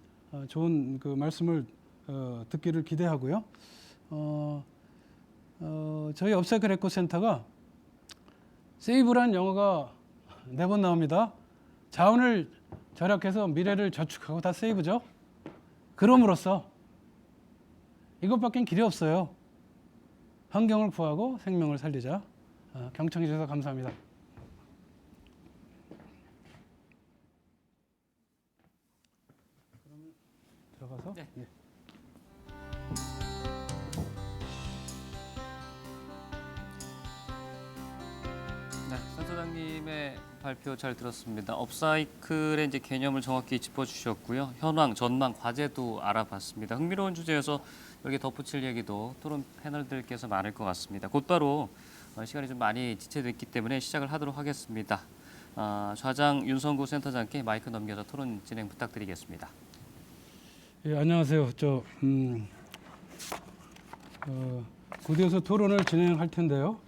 좋은 그 말씀을 듣기를 기대하고요. 저희 업사이클 에코센터가 세이브라는 영어가 4번 나옵니다. 자원을 절약해서 미래를 저축하고 다 세이브죠. 그럼으로써 이것밖엔 길이 없어요. 환경을 구하고 생명을 살리자. 경청해 주셔서 감사합니다. 그러면 들어가서 네. 예. 네, 센터장님의 발표 잘 들었습니다. 업사이클의 이제 개념을 정확히 짚어주셨고요. 현황, 전망, 과제도 알아봤습니다. 흥미로운 주제여서 여기 덧붙일 얘기도 토론 패널들께서 많을 것 같습니다. 곧바로 시간이 좀 많이 지체됐기 때문에 시작을 하도록 하겠습니다. 좌장 윤성구 센터장께 마이크 넘겨서 토론 진행 부탁드리겠습니다. 예, 안녕하세요. 곧이어서 토론을 진행할 텐데요.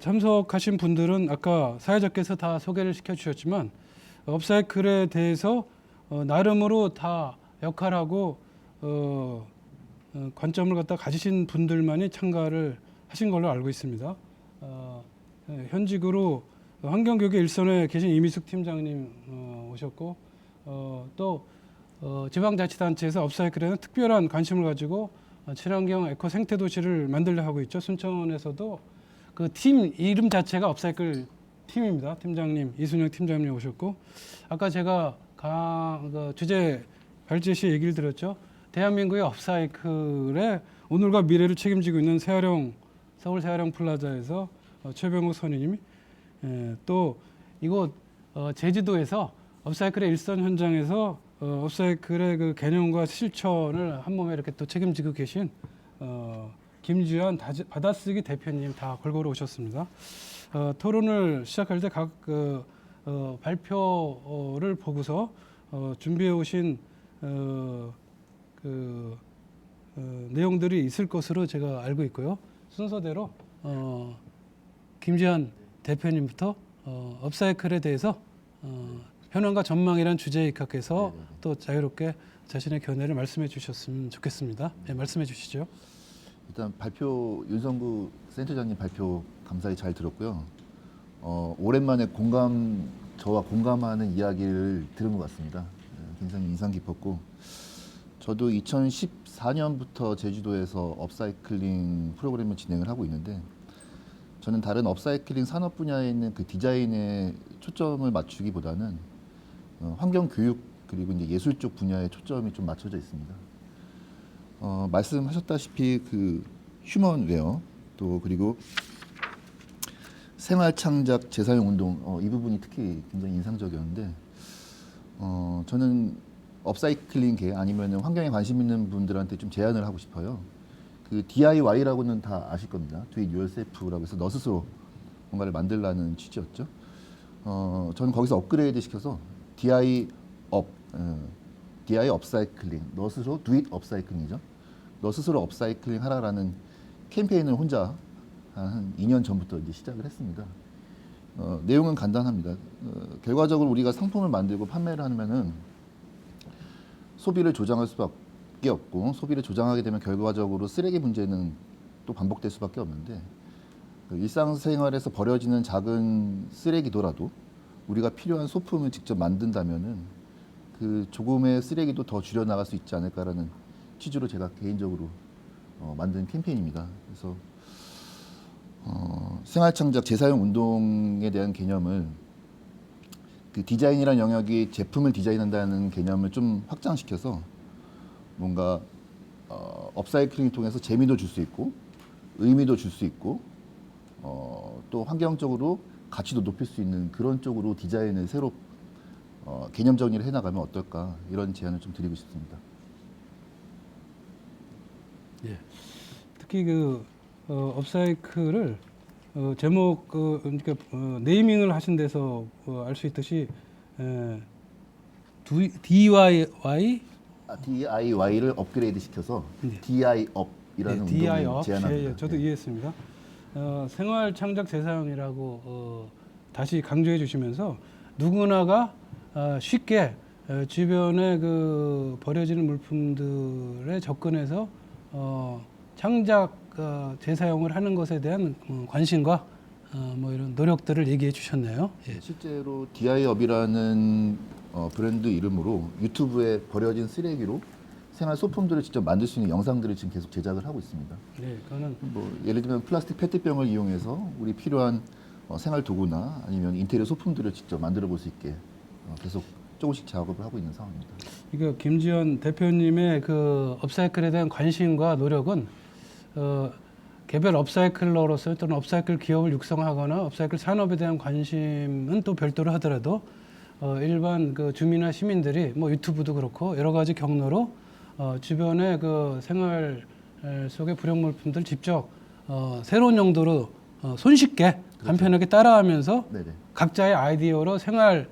참석하신 분들은 아까 사회자께서 다 소개를 시켜주셨지만 업사이클에 대해서 나름으로 다 역할하고 관점을 갖다 가지신 분들만이 참가를 하신 걸로 알고 있습니다. 현직으로 환경교육의 일선에 계신 이미숙 팀장님 오셨고 또 지방자치단체에서 업사이클에는 특별한 관심을 가지고 친환경 에코 생태도시를 만들려 하고 있죠. 순천에서도 그 팀 이름 자체가 업사이클 팀입니다. 팀장님 이순영 팀장님 오셨고 아까 제가 그 주제 발제 시 얘기를 드렸죠. 대한민국의 업사이클의 오늘과 미래를 책임지고 있는 서울 세아령 플라자에서 최병욱 선임이 또 이곳 제주도에서 업사이클의 일선 현장에서 업사이클의 그 개념과 실천을 한 몸에 이렇게 또 책임지고 계신 김주현 받아쓰기 대표님 다 골고루 오셨습니다. 토론을 시작할 때 각 발표를 보고서 준비해 오신 내용들이 있을 것으로 제가 알고 있고요. 순서대로 김지한 대표님부터 업사이클에 대해서 현황과 전망이라는 주제에 입각해서 또 자유롭게 자신의 견해를 말씀해 주셨으면 좋겠습니다. 네, 말씀해 주시죠. 일단 발표 윤성구 센터장님 발표 감사히 잘 들었고요. 오랜만에 저와 공감하는 이야기를 들은 것 같습니다. 굉장히 인상 깊었고, 저도 2014년부터 제주도에서 업사이클링 프로그램을 진행을 하고 있는데, 저는 다른 업사이클링 산업 분야에 있는 그 디자인에 초점을 맞추기보다는 환경 교육 그리고 이제 예술 쪽 분야에 초점이 좀 맞춰져 있습니다. 말씀하셨다시피 그 휴먼웨어 또 그리고 생활 창작 재사용 운동 이 부분이 특히 굉장히 인상적이었는데 저는 업사이클링계 아니면 환경에 관심 있는 분들한테 좀 제안을 하고 싶어요. 그 DIY라고는 다 아실 겁니다. Do it yourself라고 해서 너 스스로 뭔가를 만들라는 취지였죠. 저는 거기서 업그레이드 시켜서 DI 업사이클링, 너 스스로 do it 업사이클링이죠. 너 스스로 업사이클링 하라라는 캠페인을 혼자 한 2년 전부터 이제 시작을 했습니다. 내용은 간단합니다. 결과적으로 우리가 상품을 만들고 판매를 하면은 소비를 조장할 수밖에 없고, 소비를 조장하게 되면 결과적으로 쓰레기 문제는 또 반복될 수밖에 없는데, 일상생활에서 버려지는 작은 쓰레기더라도 우리가 필요한 소품을 직접 만든다면은 그 조금의 쓰레기도 더 줄여 나갈 수 있지 않을까라는 취지로 제가 개인적으로 만든 캠페인입니다. 그래서 생활창작 재사용 운동에 대한 개념을 그 디자인이라는 영역이 제품을 디자인한다는 개념을 좀 확장시켜서 뭔가 업사이클링을 통해서 재미도 줄 수 있고 의미도 줄 수 있고 또 환경적으로 가치도 높일 수 있는 그런 쪽으로 디자인을 새로 개념 정리를 해나가면 어떨까, 이런 제안을 좀 드리고 싶습니다. 예. 특히 그 업사이클을 제목 그러니까 네이밍을 하신 데서 알 수 있듯이 DIY를 업그레이드 시켜서 네. DI업이라는 운동을 DI업, 제안합니다. 예, 저도 이해했습니다. 생활 창작 재사용이라고 다시 강조해 주시면서 누구나가 쉽게 주변에 그 버려지는 물품들에 접근해서 창작 재사용을 하는 것에 대한 관심과 뭐 이런 노력들을 얘기해 주셨네요. 예. 실제로 DI업이라는 브랜드 이름으로 유튜브에 버려진 쓰레기로 생활 소품들을 직접 만들 수 있는 영상들을 지금 계속 제작을 하고 있습니다. 네, 그거는 뭐 예를 들면 플라스틱 페트병을 이용해서 우리 필요한 생활 도구나 아니면 인테리어 소품들을 직접 만들어 볼 수 있게 계속 조금씩 작업을 하고 있는 상황입니다. 이거 김지현 대표님의 그 업사이클에 대한 관심과 노력은 개별 업사이클러로서 또는 업사이클 기업을 육성하거나 업사이클 산업에 대한 관심은 또 별도로 하더라도 일반 그 주민이나 시민들이 뭐 유튜브도 그렇고 여러 가지 경로로 주변의 그 생활 속의 불용물품들 직접 새로운 용도로 손쉽게 간편하게 따라하면서 네네. 각자의 아이디어로 생활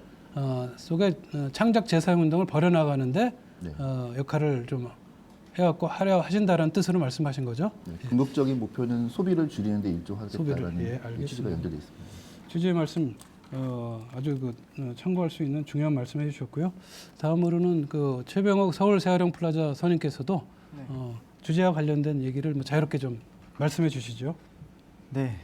속의 창작 재사용 운동을 벌여나가는데 네. 역할을 좀 해갖고 하려 하신다는 뜻으로 말씀하신 거죠? 네, 궁극적인 목표는 소비를 줄이는 데 일조하겠다라는 소비를, 예, 이 취지가 알겠습니다. 연결되어 있습니다. 주제 말씀 아주 참고할 수 있는 중요한 말씀해 주셨고요. 다음으로는 그 최병욱 서울 세아령 플라자 선임께서도 네. 주제와 관련된 얘기를 뭐 자유롭게 좀 말씀해 주시죠. 네.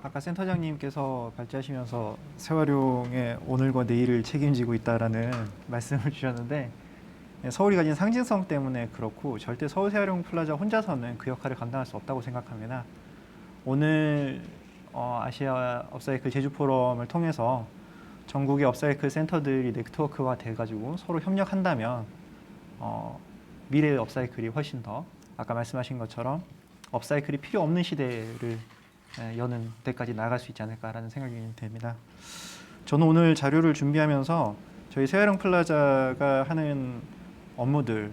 아까 센터장님께서 발제하시면서 세활용의 오늘과 내일을 책임지고 있다라는 말씀을 주셨는데, 서울이 가진 상징성 때문에 그렇고 절대 서울 세활용 플라자 혼자서는 그 역할을 감당할 수 없다고 생각합니다. 오늘 아시아 업사이클 제주 포럼을 통해서 전국의 업사이클 센터들이 네트워크가 돼가지고 서로 협력한다면 미래의 업사이클이 훨씬 더 아까 말씀하신 것처럼 업사이클이 필요 없는 시대를 여는 데까지 나아갈 수 있지 않을까라는 생각이 듭니다. 저는 오늘 자료를 준비하면서 저희 세활용 플라자가 하는 업무들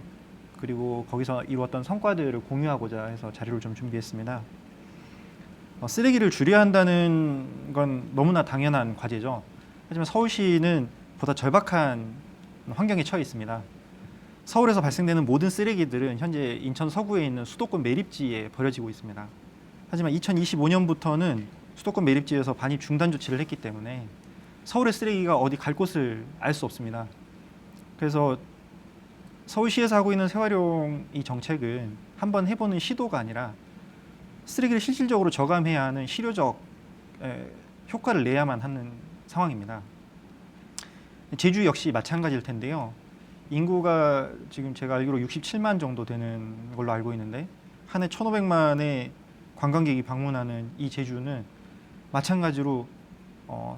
그리고 거기서 이루었던 성과들을 공유하고자 해서 자료를 좀 준비했습니다. 쓰레기를 줄여야 한다는 건 너무나 당연한 과제죠. 하지만 서울시는 보다 절박한 환경에 처해 있습니다. 서울에서 발생되는 모든 쓰레기들은 현재 인천 서구에 있는 수도권 매립지에 버려지고 있습니다. 하지만 2025년부터는 수도권 매립지에서 반입 중단 조치를 했기 때문에 서울의 쓰레기가 어디 갈 곳을 알 수 없습니다. 그래서 서울시에서 하고 있는 재활용 이 정책은 한번 해보는 시도가 아니라 쓰레기를 실질적으로 저감해야 하는 실효적 효과를 내야만 하는 상황입니다. 제주 역시 마찬가지일 텐데요. 인구가 지금 제가 알기로 67만 정도 되는 걸로 알고 있는데 한 해 1,500만의 관광객이 방문하는 이 제주는 마찬가지로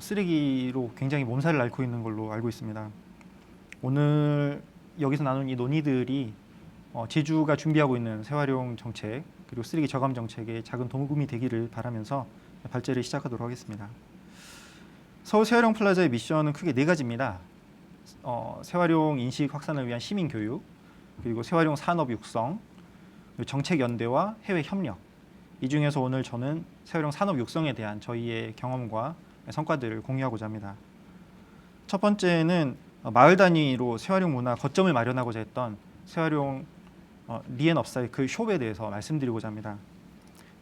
쓰레기로 굉장히 몸살을 앓고 있는 걸로 알고 있습니다. 오늘 여기서 나눈 이 논의들이 제주가 준비하고 있는 재활용 정책 그리고 쓰레기 저감 정책에 작은 도움이 되기를 바라면서 발제를 시작하도록 하겠습니다. 서울 재활용 플라자의 미션은 크게 4가지입니다. 재활용 인식 확산을 위한 시민 교육, 그리고 재활용 산업 육성, 그리고 정책 연대와 해외 협력. 이 중에서 오늘 저는 재활용 산업 육성에 대한 저희의 경험과 성과들을 공유하고자 합니다. 첫 번째는 마을 단위로 재활용 문화 거점을 마련하고자 했던 재활용 리앤업사이클 숍에 대해서 말씀드리고자 합니다.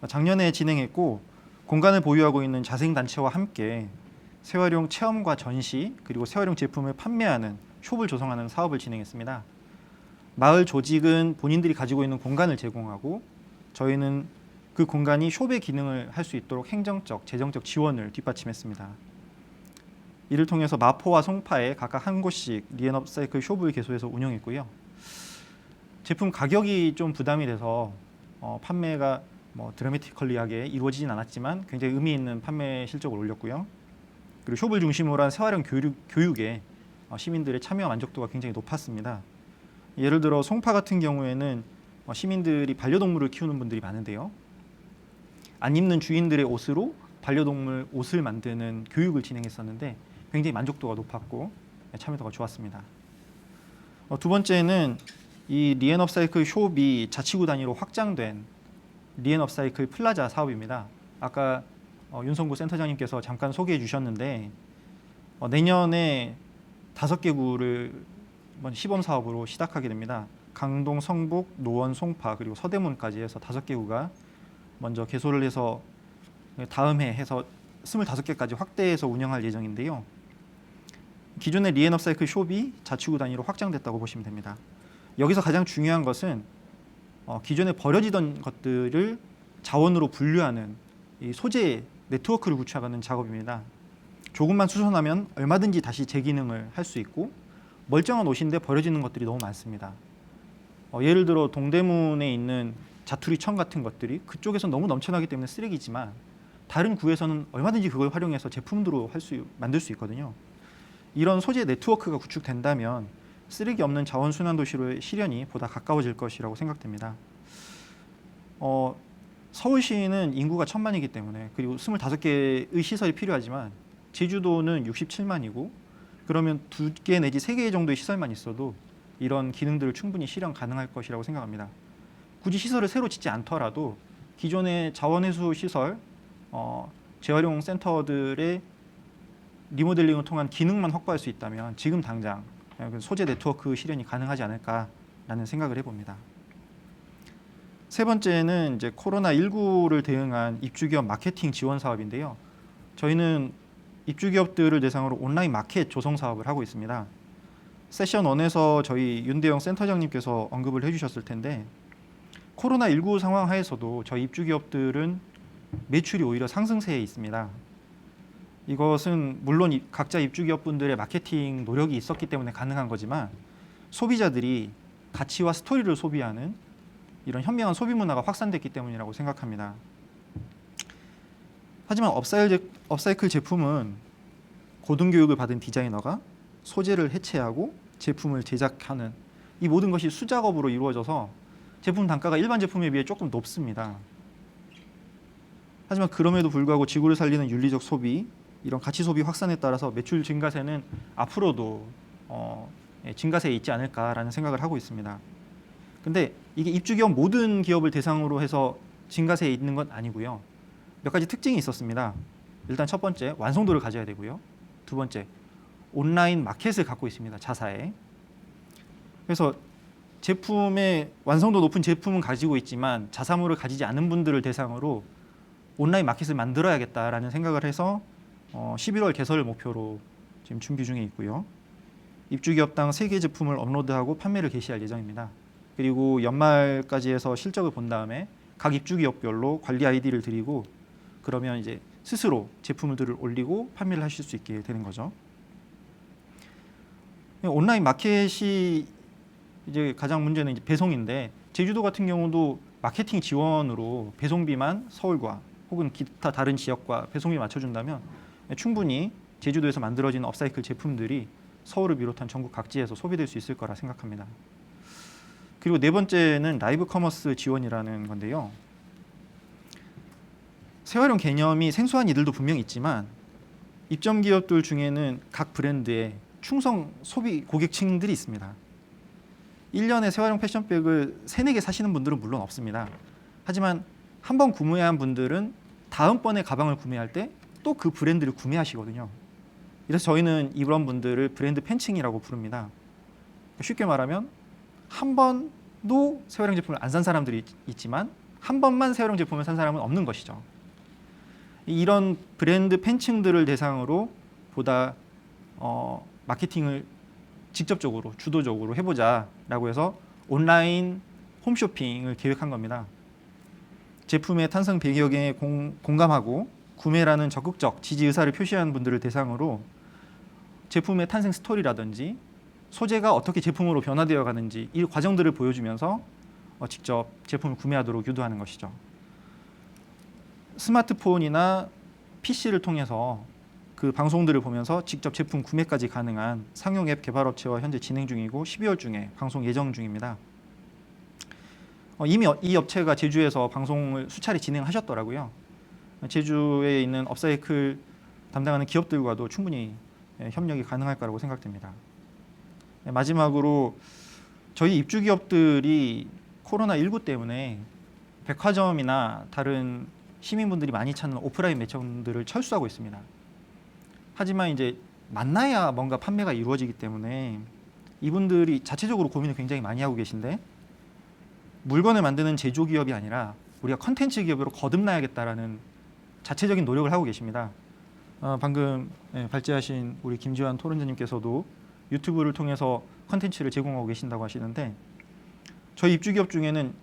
작년에 진행했고 공간을 보유하고 있는 자생단체와 함께 재활용 체험과 전시 그리고 재활용 제품을 판매하는 숍을 조성하는 사업을 진행했습니다. 마을 조직은 본인들이 가지고 있는 공간을 제공하고 저희는 그 공간이 숍의 기능을 할 수 있도록 행정적, 재정적 지원을 뒷받침했습니다. 이를 통해서 마포와 송파에 각각 한 곳씩 리앤업사이클 숍을 개소해서 운영했고요. 제품 가격이 좀 부담이 돼서 판매가 드라마티컬리하게 이루어지진 않았지만 굉장히 의미 있는 판매 실적을 올렸고요. 그리고 숍을 중심으로 한 재활용 교육에 시민들의 참여와 만족도가 굉장히 높았습니다. 예를 들어 송파 같은 경우에는 시민들이 반려동물을 키우는 분들이 많은데요. 안 입는 주인들의 옷으로 반려동물 옷을 만드는 교육을 진행했었는데 굉장히 만족도가 높았고 참여도가 좋았습니다. 두 번째는 이 리앤업사이클 숍이 자치구 단위로 확장된 리앤업사이클 플라자 사업입니다. 아까 윤성구 센터장님께서 잠깐 소개해 주셨는데 내년에 5개 구를 시범 사업으로 시작하게 됩니다. 강동, 성북, 노원, 송파 그리고 서대문까지 해서 5개 구가 먼저 개소를 해서 다음 해 해서 25개까지 확대해서 운영할 예정인데요. 기존의 리앤업사이클 숍이 자치구 단위로 확장됐다고 보시면 됩니다. 여기서 가장 중요한 것은 기존에 버려지던 것들을 자원으로 분류하는 이 소재 네트워크를 구축하는 작업입니다. 조금만 수선하면 얼마든지 다시 재기능을 할 수 있고 멀쩡한 옷인데 버려지는 것들이 너무 많습니다. 예를 들어 동대문에 있는 자투리청 같은 것들이 그쪽에서 너무 넘쳐나기 때문에 쓰레기지만 다른 구에서는 얼마든지 그걸 활용해서 제품으로 만들 수 있거든요. 이런 소재 네트워크가 구축된다면 쓰레기 없는 자원순환 도시로의 실현이 보다 가까워질 것이라고 생각됩니다. 서울시는 인구가 1,000만이기 때문에 그리고 25개의 시설이 필요하지만 제주도는 67만이고 그러면 2개 내지 3개 정도의 시설만 있어도 이런 기능들을 충분히 실현 가능할 것이라고 생각합니다. 굳이 시설을 새로 짓지 않더라도 기존의 자원회수 시설, 재활용 센터들의 리모델링을 통한 기능만 확보할 수 있다면 지금 당장 소재 네트워크 실현이 가능하지 않을까라는 생각을 해봅니다. 세 번째는 이제 코로나19를 대응한 입주기업 마케팅 지원 사업인데요. 저희는 입주기업들을 대상으로 온라인 마켓 조성 사업을 하고 있습니다. 세션 1에서 저희 윤대영 센터장님께서 언급을 해주셨을 텐데 코로나19 상황 하에서도 저희 입주기업들은 매출이 오히려 상승세에 있습니다. 이것은 물론 각자 입주기업분들의 마케팅 노력이 있었기 때문에 가능한 거지만 소비자들이 가치와 스토리를 소비하는 이런 현명한 소비 문화가 확산됐기 때문이라고 생각합니다. 하지만 업사이클 제품은 고등교육을 받은 디자이너가 소재를 해체하고 제품을 제작하는 이 모든 것이 수작업으로 이루어져서 제품 단가가 일반 제품에 비해 조금 높습니다. 하지만 그럼에도 불구하고 지구를 살리는 윤리적 소비, 이런 가치 소비 확산에 따라서 매출 증가세는 앞으로도 증가세에 있지 않을까라는 생각을 하고 있습니다. 근데 이게 입주기업 모든 기업을 대상으로 해서 증가세에 있는 건 아니고요. 몇 가지 특징이 있었습니다. 일단 첫 번째, 완성도를 가져야 되고요. 두 번째, 온라인 마켓을 갖고 있습니다. 자사에. 그래서 제품의 완성도 높은 제품은 가지고 있지만 자사몰을 가지지 않은 분들을 대상으로 온라인 마켓을 만들어야겠다라는 생각을 해서 11월 개설을 목표로 지금 준비 중에 있고요. 입주기업당 3개 제품을 업로드하고 판매를 개시할 예정입니다. 그리고 연말까지 해서 실적을 본 다음에 각 입주기업별로 관리 아이디를 드리고 그러면 이제 스스로 제품들을 올리고 판매를 하실 수 있게 되는 거죠. 온라인 마켓이 이제 가장 문제는 이제 배송인데 제주도 같은 경우도 마케팅 지원으로 배송비만 서울과 혹은 기타 다른 지역과 배송비 맞춰준다면 충분히 제주도에서 만들어지는 업사이클 제품들이 서울을 비롯한 전국 각지에서 소비될 수 있을 거라 생각합니다. 그리고 네 번째는 라이브 커머스 지원이라는 건데요. 재활용 개념이 생소한 이들도 분명히 있지만 입점 기업들 중에는 각 브랜드의 충성 소비 고객층들이 있습니다. 1년에 재활용 패션백을 3, 4개 사시는 분들은 물론 없습니다. 하지만 한 번 구매한 분들은 다음번에 가방을 구매할 때 또 그 브랜드를 구매하시거든요. 그래서 저희는 이런 분들을 브랜드 팬층이라고 부릅니다. 쉽게 말하면 한 번도 재활용 제품을 안 산 사람들이 있지만 한 번만 재활용 제품을 산 사람은 없는 것이죠. 이런 브랜드 팬층들을 대상으로 보다 마케팅을 직접적으로 주도적으로 해보자라고 해서 온라인 홈쇼핑을 계획한 겁니다. 제품의 탄생 배경에 공감하고 구매라는 적극적 지지 의사를 표시하는 분들을 대상으로 제품의 탄생 스토리라든지 소재가 어떻게 제품으로 변화되어 가는지 이 과정들을 보여주면서 직접 제품을 구매하도록 유도하는 것이죠. 스마트폰이나 PC를 통해서 그 방송들을 보면서 직접 제품 구매까지 가능한 상용 앱 개발 업체와 현재 진행 중이고 12월 중에 방송 예정 중입니다. 이미 이 업체가 제주에서 방송을 수차례 진행하셨더라고요. 제주에 있는 업사이클 담당하는 기업들과도 충분히 협력이 가능할 거라고 생각됩니다. 마지막으로 저희 입주 기업들이 코로나19 때문에 백화점이나 다른 시민분들이 많이 찾는 오프라인 매장들을 철수하고 있습니다. 하지만 이제 만나야 뭔가 판매가 이루어지기 때문에 이분들이 자체적으로 고민을 굉장히 많이 하고 계신데 물건을 만드는 제조기업이 아니라 우리가 컨텐츠 기업으로 거듭나야겠다라는 자체적인 노력을 하고 계십니다. 방금 발제하신 우리 김지환 토론자님께서도 유튜브를 통해서 컨텐츠를 제공하고 계신다고 하시는데 저희 입주기업 중에는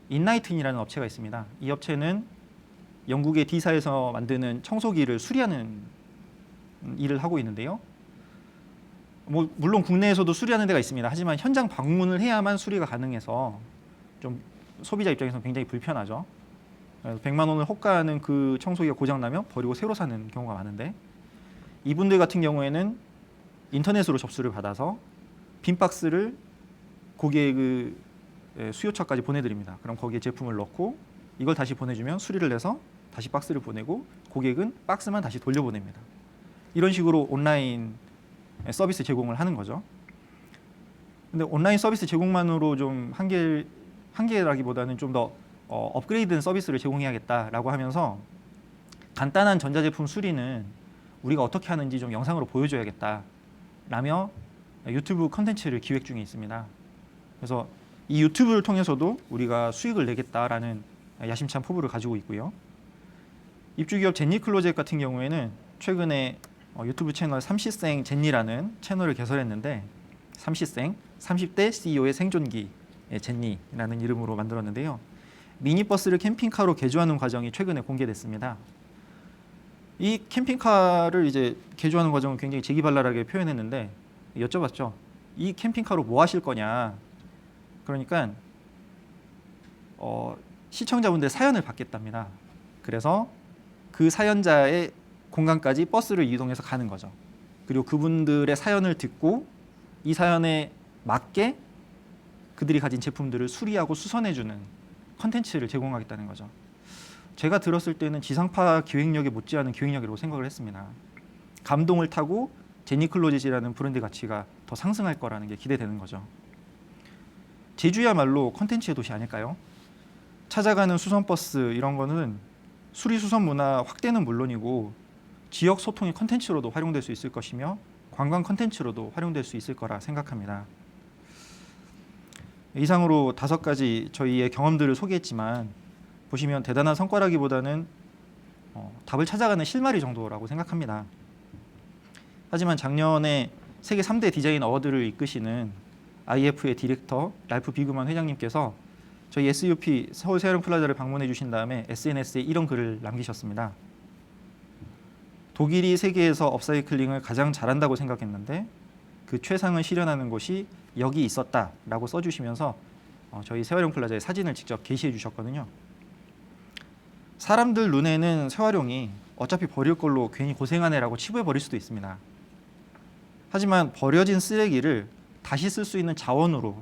인라이튼이라는 업체가 있습니다. 이 업체는 영국의 D사에서 만드는 청소기를 수리하는 일을 하고 있는데요. 물론 국내에서도 수리하는 데가 있습니다. 하지만 현장 방문을 해야만 수리가 가능해서 좀 소비자 입장에서는 굉장히 불편하죠. 100만 원을 호가하는 그 청소기가 고장나면 버리고 새로 사는 경우가 많은데 이분들 같은 경우에는 인터넷으로 접수를 받아서 빈 박스를 고객의 그 수요처까지 보내드립니다. 그럼 거기에 제품을 넣고 이걸 다시 보내주면 수리를 해서 다시 박스를 보내고 고객은 박스만 다시 돌려보냅니다. 이런 식으로 온라인 서비스 제공을 하는 거죠. 근데 온라인 서비스 제공만으로 좀 한계라기보다는 좀 더 업그레이드된 서비스를 제공해야겠다라고 하면서 간단한 전자제품 수리는 우리가 어떻게 하는지 좀 영상으로 보여줘야겠다라며 유튜브 컨텐츠를 기획 중에 있습니다. 그래서 이 유튜브를 통해서도 우리가 수익을 내겠다라는 야심찬 포부를 가지고 있고요. 입주기업 제니클로젯 같은 경우에는 최근에 유튜브 채널 삼시생 제니라는 채널을 개설했는데 삼시생, 30대 CEO의 생존기 제니라는 이름으로 만들었는데요. 미니버스를 캠핑카로 개조하는 과정이 최근에 공개됐습니다. 이 캠핑카를 이제 개조하는 과정을 굉장히 재기발랄하게 표현했는데 여쭤봤죠. 이 캠핑카로 뭐 하실 거냐. 그러니까 시청자분들 사연을 받겠답니다. 그래서 그 사연자의 공간까지 버스를 이동해서 가는 거죠. 그리고 그분들의 사연을 듣고 이 사연에 맞게 그들이 가진 제품들을 수리하고 수선해주는 컨텐츠를 제공하겠다는 거죠. 제가 들었을 때는 지상파 기획력에 못지않은 기획력이라고 생각을 했습니다. 감동을 타고 제니클로젯이라는 브랜드 가치가 더 상승할 거라는 게 기대되는 거죠. 제주야말로 컨텐츠의 도시 아닐까요? 찾아가는 수선버스 이런 거는 수리 수선 문화 확대는 물론이고 지역 소통의 컨텐츠로도 활용될 수 있을 것이며 관광 컨텐츠로도 활용될 수 있을 거라 생각합니다. 이상으로 5가지 저희의 경험들을 소개했지만 보시면 대단한 성과라기보다는 답을 찾아가는 실마리 정도라고 생각합니다. 하지만 작년에 세계 3대 디자인 어워드를 이끄시는 IF의 디렉터 랄프 비그만 회장님께서 저희 SUP 서울 세아령 플라자를 방문해 주신 다음에 SNS에 이런 글을 남기셨습니다. 독일이 세계에서 업사이클링을 가장 잘한다고 생각했는데 그 최상을 실현하는 곳이 여기 있었다라고 써주시면서 저희 세활용 플라자의 사진을 직접 게시해 주셨거든요. 사람들 눈에는 세활용이 어차피 버릴 걸로 괜히 고생하네라고 치부해 버릴 수도 있습니다. 하지만 버려진 쓰레기를 다시 쓸 수 있는 자원으로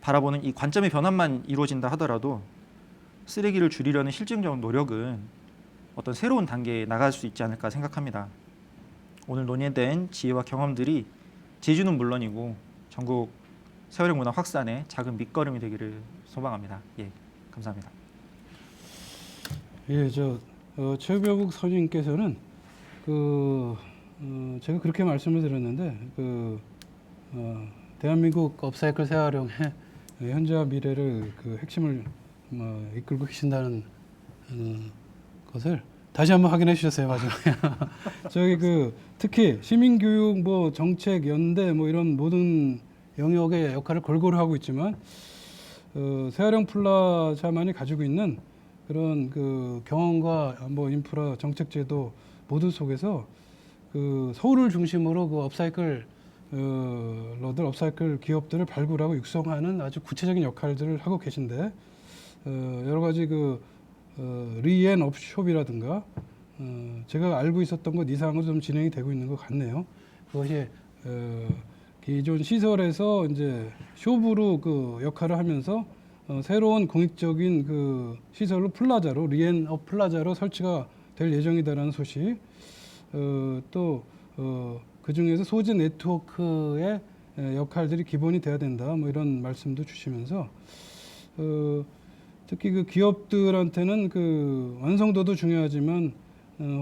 바라보는 이 관점의 변환만 이루어진다 하더라도 쓰레기를 줄이려는 실증적 노력은 어떤 새로운 단계에 나갈 수 있지 않을까 생각합니다. 오늘 논의된 지혜와 경험들이 제주는 물론이고 전국 세활용 문화 확산의 작은 밑거름이 되기를 소망합니다. 예, 감사합니다. 예, 최병욱 선임께서는 제가 그렇게 말씀을 드렸는데 대한민국 업사이클 재활용의 현재와 미래를 핵심을 이끌고 계신다는 것을 다시 한번 확인해 주셨어요. 마지막에 특히 시민교육, 정책, 연대 이런 모든 영역의 역할을 골고루 하고 있지만 세활용 플라자만이 가지고 있는 그런 경험과 인프라, 정책 제도 모두 속에서 서울을 중심으로 업사이클 업사이클 기업들을 발굴하고 육성하는 아주 구체적인 역할들을 하고 계신데 여러 가지 리앤업숍이라든가 제가 알고 있었던 것 이상으로 좀 진행이 되고 있는 것 같네요. 그것이 기존 시설에서 이제 숍으로 역할을 하면서 새로운 공익적인 시설로 플라자로 리앤업 플라자로 설치가 될 예정이다라는 소식. 또 그 중에서 소재 네트워크의 역할들이 기본이 돼야 된다. 이런 말씀도 주시면서 특히 기업들한테는 완성도도 중요하지만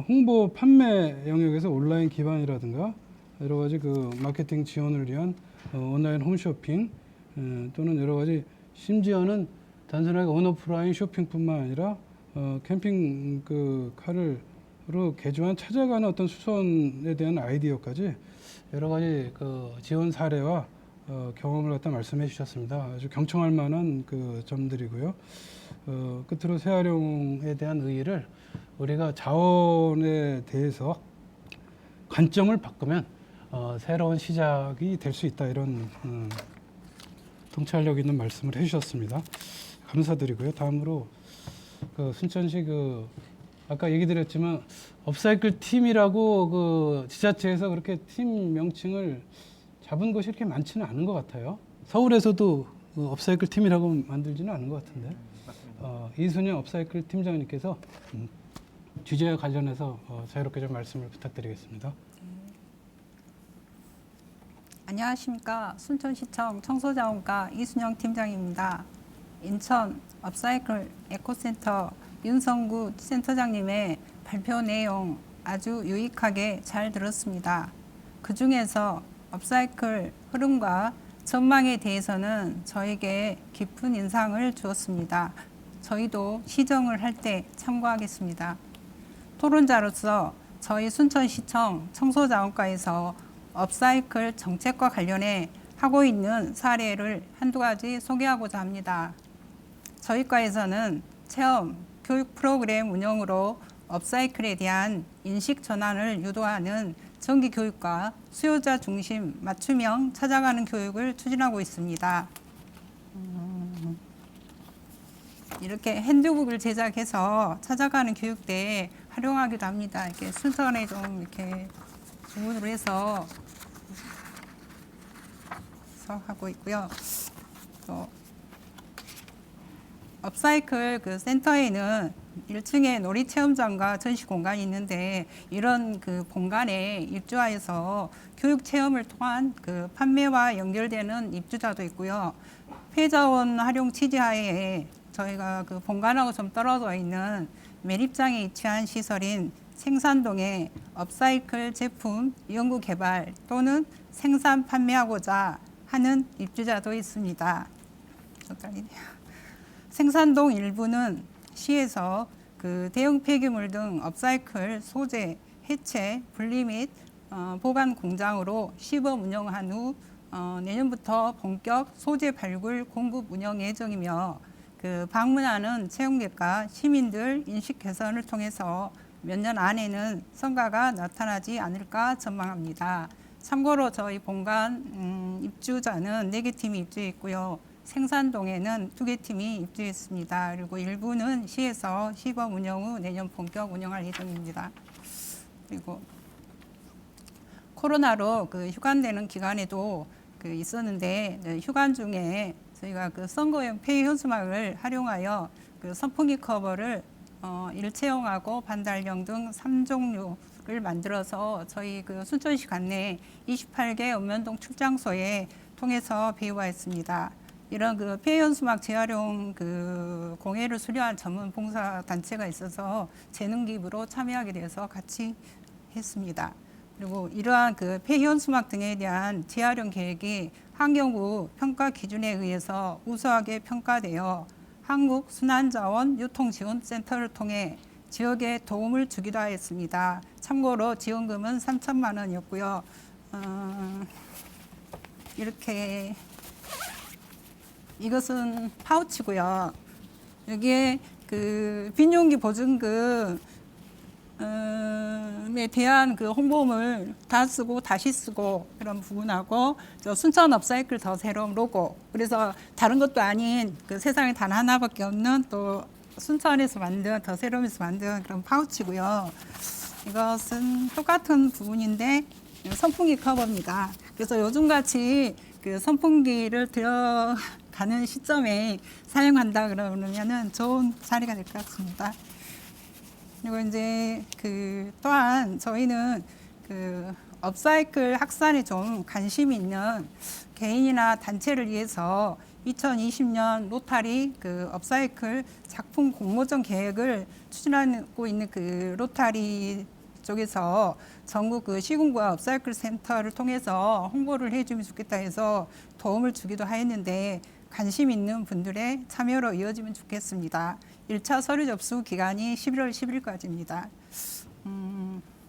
홍보 판매 영역에서 온라인 기반이라든가 여러 가지 마케팅 지원을 위한 온라인 홈쇼핑 또는 여러 가지 심지어는 단순하게 온오프라인 쇼핑뿐만 아니라 캠핑 카를로 개조한 찾아가는 어떤 수선에 대한 아이디어까지 여러 가지 지원 사례와 경험을 갖다 말씀해 주셨습니다. 아주 경청할 만한 점들이고요. 끝으로 재활용에 대한 의의를 우리가 자원에 대해서 관점을 바꾸면 새로운 시작이 될 수 있다 이런 통찰력 있는 말씀을 해주셨습니다. 감사드리고요. 다음으로 순천시 아까 얘기 드렸지만 업사이클 팀이라고 지자체에서 그렇게 팀 명칭을 잡은 것이 이렇게 많지는 않은 것 같아요. 서울에서도 업사이클 팀이라고 만들지는 않은 것 같은데 이순영 업사이클 팀장님께서 주제와 관련해서 자유롭게 좀 말씀을 부탁드리겠습니다. 안녕하십니까. 순천시청 청소자원과 이순영 팀장입니다. 인천 업사이클 에코센터 윤성구 센터장님의 발표 내용 아주 유익하게 잘 들었습니다. 그 중에서 업사이클 흐름과 전망에 대해서는 저에게 깊은 인상을 주었습니다. 저희도 시정을 할 때 참고하겠습니다. 토론자로서 저희 순천시청 청소자원과에서 업사이클 정책과 관련해 하고 있는 사례를 한두 가지 소개하고자 합니다. 저희 과에서는 체험, 교육 프로그램 운영으로 업사이클에 대한 인식 전환을 유도하는 정기 교육과 수요자 중심 맞춤형 찾아가는 교육을 추진하고 있습니다. 이렇게 핸드북을 제작해서 찾아가는 교육대에 활용하기도 합니다. 이렇게 순서에 좀 이렇게 주문을 해서 하고 있고요. 또 업사이클 센터에는 1층에 놀이 체험장과 전시 공간이 있는데 이런 공간에 입주하여서 교육 체험을 통한 판매와 연결되는 입주자도 있고요. 폐자원 활용 취지하에 저희가 본관하고 좀 떨어져 있는 매립장에 위치한 시설인 생산동에 업사이클 제품 연구 개발 또는 생산 판매하고자 하는 입주자도 있습니다. 생산동 일부는 시에서 그 대형 폐기물 등 업사이클 소재 해체, 분리 및 보관 공장으로 시범 운영한 후 내년부터 본격 소재 발굴 공급 운영 예정이며 그 방문하는 체험객과 시민들 인식 개선을 통해서 몇 년 안에는 성과가 나타나지 않을까 전망합니다. 참고로 저희 본관 입주자는 4개 팀이 입주했고요. 생산동에는 2개 팀이 입주했습니다. 그리고 일부는 시에서 시범 운영 후 내년 본격 운영할 예정입니다. 그리고 코로나로 그 휴관되는 기간에도 그 있었는데 휴관 중에 저희가 그 선거용 폐기 현수막을 활용하여 그 선풍기 커버를 일체형하고 반달형 등 3종류를 만들어서 저희 그 순천시 관내 28개 읍면동 출장소에 통해서 배부했습니다. 이런 그 폐기 현수막 재활용 그 공예를 수료한 전문 봉사 단체가 있어서 재능 기부로 참여하게 돼서 같이 했습니다. 그리고 이러한 그 폐기 현수막 등에 대한 재활용 계획이 환경부 평가 기준에 의해서 우수하게 평가되어 한국순환자원유통지원센터를 통해 지역에 도움을 주기도 하였습니다. 참고로 지원금은 3천만 원이었고요. 이렇게 이것은 파우치고요. 여기에 그 빈용기 보증금 에 대한 그 홍보물 다 쓰고 다시 쓰고 그런 부분하고 저 순천 업사이클 더 새로운 로고, 그래서 다른 것도 아닌 그 세상에 단 하나밖에 없는 또 순천에서 만든 더 새로움에서 만든 그런 파우치고요. 이것은 똑같은 부분인데 선풍기 커버입니다. 그래서 요즘같이 그 선풍기를 들어가는 시점에 사용한다 그러면은 좋은 자리가 될 것 같습니다. 그리고 이제 그 또한 저희는 그 업사이클 확산에 좀 관심이 있는 개인이나 단체를 위해서 2020년 로타리 그 업사이클 작품 공모전 계획을 추진하고 있는 그 로타리 쪽에서 전국 그 시군구와 업사이클 센터를 통해서 홍보를 해주면 좋겠다 해서 도움을 주기도 하였는데 관심 있는 분들의 참여로 이어지면 좋겠습니다. 1차 서류 접수 기간이 11월 10일까지입니다.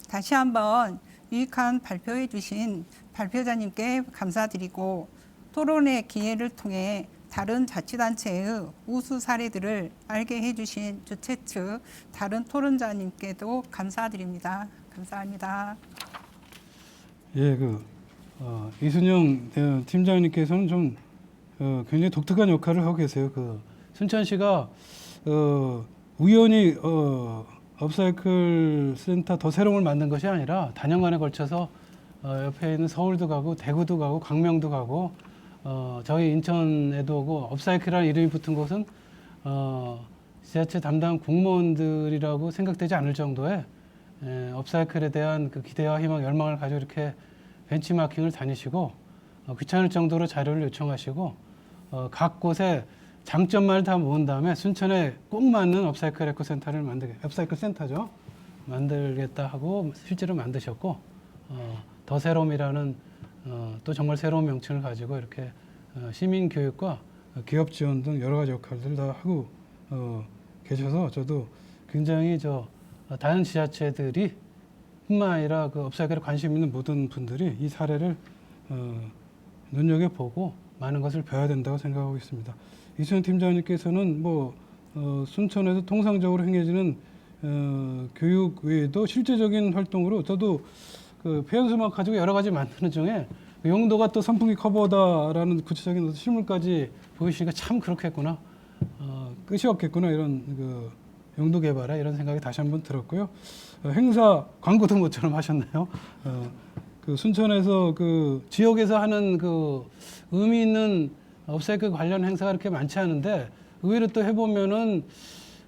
다시 한번 유익한 발표해 주신 발표자님께 감사드리고 토론의 기회를 통해 다른 자치단체의 우수 사례들을 알게 해주신 주최 측 다른 토론자님께도 감사드립니다. 감사합니다. 예, 이순영 팀장님께서는 좀 굉장히 독특한 역할을 하고 계세요. 그 순천시가 우연히 업사이클 센터 더 새로움을 만든 것이 아니라 단연간에 걸쳐서 옆에 있는 서울도 가고 대구도 가고 광명도 가고 저희 인천에도 오고 업사이클이라는 이름이 붙은 곳은 지자체 담당 공무원들이라고 생각되지 않을 정도의 업사이클에 대한 그 기대와 희망, 열망을 가지고 이렇게 벤치마킹을 다니시고 귀찮을 정도로 자료를 요청하시고 각 곳에 장점만을 다 모은 다음에 순천에 꼭 맞는 업사이클 에코센터를 업사이클 센터죠. 만들겠다 하고 실제로 만드셨고 더 새로움이라는 또 정말 새로운 명칭을 가지고 이렇게 시민 교육과 기업 지원 등 여러 가지 역할들을 다 하고 계셔서 저도 굉장히 다른 지자체들이 뿐만 아니라 그 업사이클에 관심 있는 모든 분들이 이 사례를 눈여겨보고 많은 것을 배워야 된다고 생각하고 있습니다. 이순영 팀장님께서는 순천에서 통상적으로 행해지는 교육 외에도 실제적인 활동으로 저도 그 폐연수막 가지고 여러 가지 만드는 중에 그 용도가 또 선풍기 커버다라는 구체적인 실물까지 보이시니까 참 그렇겠구나, 끝이 없겠구나 이런 그 용도 개발에 이런 생각이 다시 한번 들었고요. 행사 광고도 모처럼 하셨나요? 그 순천에서 그 지역에서 하는 그 의미 있는 업사이클 관련 행사가 그렇게 많지 않은데 의외로 또 해보면은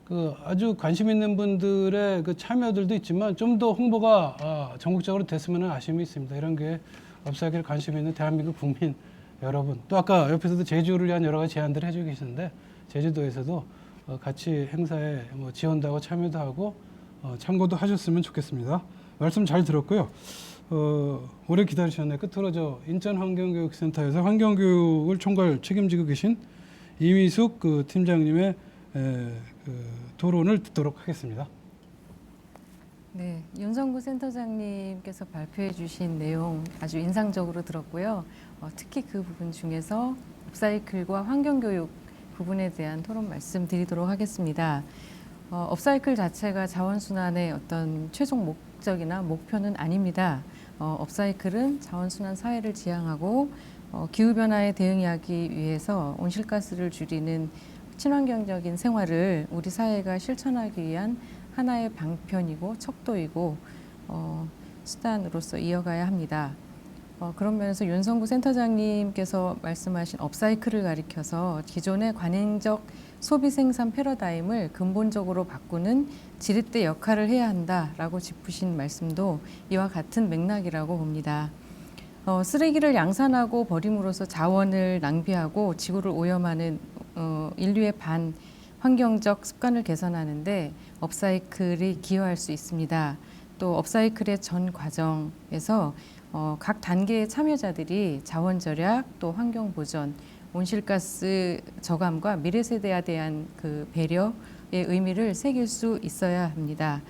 그 아주 관심 있는 분들의 그 참여들도 있지만 좀 더 홍보가 전국적으로 됐으면 아쉬움이 있습니다. 이런 게 업사이클 관심 있는 대한민국 국민 여러분, 또 아까 옆에서도 제주를 위한 여러 가지 제안들을 해주고 계시는데 제주도에서도 같이 행사에 지원도 하고 참여도 하고 참고도 하셨으면 좋겠습니다. 말씀 잘 들었고요. 오래 기다리셨네. 끝으로 인천환경교육센터에서 환경교육을 총괄 책임지고 계신 이미숙 팀장님의 토론을 듣도록 하겠습니다. 네, 윤성구 센터장님께서 발표해 주신 내용 아주 인상적으로 들었고요. 특히 그 부분 중에서 업사이클과 환경교육 부분에 대한 토론 말씀드리도록 하겠습니다. 업사이클 자체가 자원순환의 어떤 최종 목적이나 목표는 아닙니다. 업사이클은 자원순환 사회를 지향하고 기후변화에 대응하기 위해서 온실가스를 줄이는 친환경적인 생활을 우리 사회가 실천하기 위한 하나의 방편이고 척도이고 수단으로서 이어가야 합니다. 그런 면에서 윤성구 센터장님께서 말씀하신 업사이클을 가리켜서 기존의 관행적 소비 생산 패러다임을 근본적으로 바꾸는 지렛대 역할을 해야 한다라고 짚으신 말씀도 이와 같은 맥락이라고 봅니다. 쓰레기를 양산하고 버림으로써 자원을 낭비하고 지구를 오염하는 인류의 환경적 습관을 개선하는데 업사이클이 기여할 수 있습니다. 또 업사이클의 전 과정에서 각 단계의 참여자들이 자원 절약, 또 환경 보전, 온실가스 저감과 미래 세대에 대한 그 배려의 의미를 새길 수 있어야 합니다.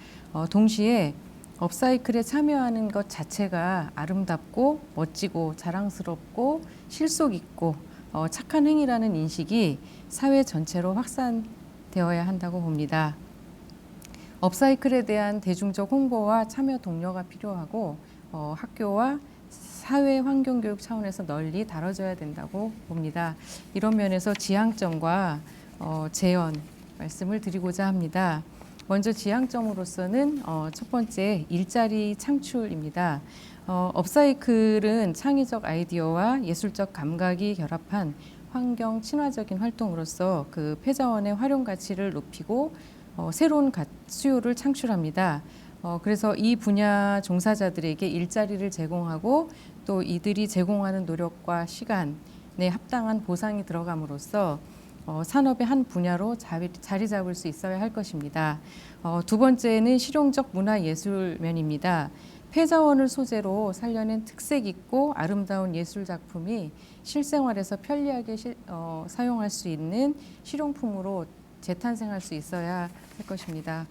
동시에 업사이클에 참여하는 것 자체가 아름답고 멋지고 자랑스럽고 실속 있고 착한 행위라는 인식이 사회 전체로 확산되어야 한다고 봅니다. 업사이클에 대한 대중적 홍보와 참여 독려가 필요하고 학교와 사회 환경교육 차원에서 널리 다뤄져야 된다고 봅니다. 이런 면에서 지향점과 재현 말씀을 드리고자 합니다. 먼저 지향점으로서는 첫 번째 일자리 창출입니다. 업사이클은 창의적 아이디어와 예술적 감각이 결합한 환경 친화적인 활동으로서 그 폐자원의 활용 가치를 높이고 새로운 수요를 창출합니다. 그래서 이 분야 종사자들에게 일자리를 제공하고 또 이들이 제공하는 노력과 시간에 합당한 보상이 들어감으로써 산업의 한 분야로 자리 잡을 수 있어야 할 것입니다. 두 번째는 실용적 문화예술 면입니다. 폐자원을 소재로 살려낸 특색 있고 아름다운 예술 작품이 실생활에서 편리하게 사용할 수 있는 실용품으로 재탄생할 수 있어야 할 것입니다.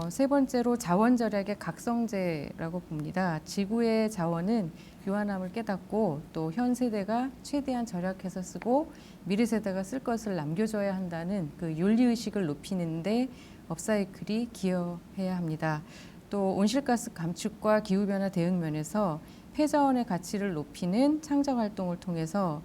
세 번째로 자원 절약의 각성제라고 봅니다. 지구의 자원은 유한함을 깨닫고 또 현 세대가 최대한 절약해서 쓰고 미래 세대가 쓸 것을 남겨줘야 한다는 그 윤리의식을 높이는데 업사이클이 기여해야 합니다. 또 온실가스 감축과 기후변화 대응 면에서 폐자원의 가치를 높이는 창작 활동을 통해서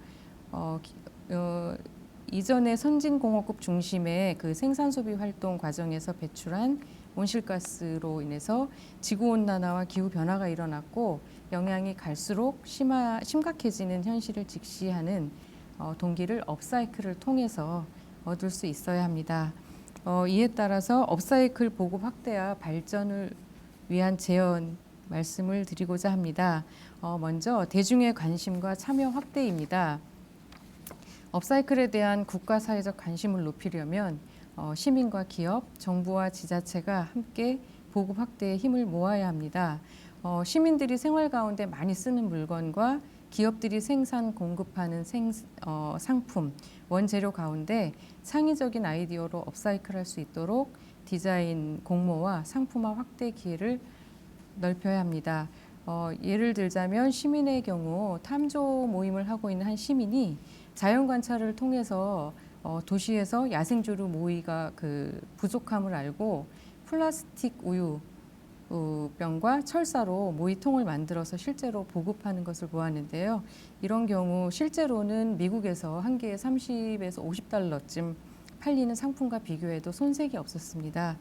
이전의 선진공업국 중심의 그 생산 소비 활동 과정에서 배출한 온실가스로 인해서 지구온난화와 기후변화가 일어났고 영향이 갈수록 심각해지는 현실을 직시하는 동기를 업사이클을 통해서 얻을 수 있어야 합니다. 이에 따라서 업사이클 보급 확대와 발전을 위한 제언 말씀을 드리고자 합니다. 먼저 대중의 관심과 참여 확대입니다. 업사이클에 대한 국가 사회적 관심을 높이려면 시민과 기업, 정부와 지자체가 함께 보급 확대에 힘을 모아야 합니다. 시민들이 생활 가운데 많이 쓰는 물건과 기업들이 생산, 공급하는 상품, 원재료 가운데 창의적인 아이디어로 업사이클할 수 있도록 디자인, 공모와 상품화 확대 기회를 넓혀야 합니다. 예를 들자면 시민의 경우 탐조 모임을 하고 있는 한 시민이 자연 관찰을 통해서 도시에서 야생조류 모이가 그 부족함을 알고 플라스틱 우유 병과 철사로 모이통을 만들어서 실제로 보급하는 것을 보았는데요. 이런 경우 실제로는 미국에서 한 개에 30에서 50달러쯤 팔리는 상품과 비교해도 손색이 없었습니다.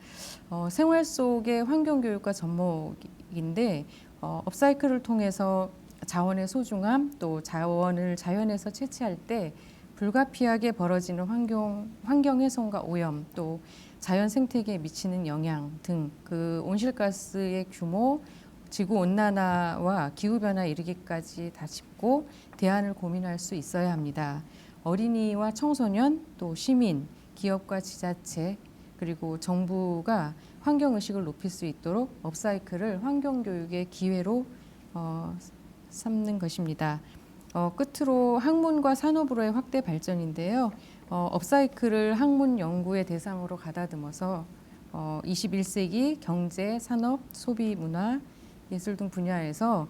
생활 속의 환경교육과 접목인데 업사이클을 통해서 자원의 소중함 또 자원을 자연에서 채취할 때 불가피하게 벌어지는 환경 훼손과 오염 또 자연 생태계에 미치는 영향 등 그 온실가스의 규모, 지구 온난화와 기후 변화에 이르기까지 다 짚고 대안을 고민할 수 있어야 합니다. 어린이와 청소년 또 시민, 기업과 지자체 그리고 정부가 환경 의식을 높일 수 있도록 업사이클을 환경 교육의 기회로 삼는 것입니다. 끝으로 학문과 산업으로의 확대 발전인데요. 업사이클을 학문 연구의 대상으로 가다듬어서 21세기 경제, 산업, 소비, 문화, 예술 등 분야에서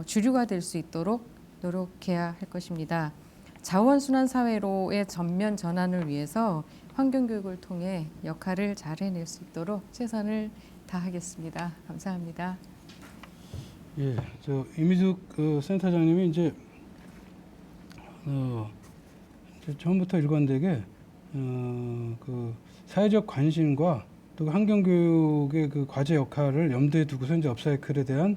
주류가 될 수 있도록 노력해야 할 것입니다. 자원순환 사회로의 전면 전환을 위해서 환경교육을 통해 역할을 잘 해낼 수 있도록 최선을 다하겠습니다. 감사합니다. 예, 저 이미숙 센터장님이 이제 처음부터 일관되게 그 사회적 관심과 또 환경교육의 그 과제 역할을 염두에 두고서 이제 업사이클에 대한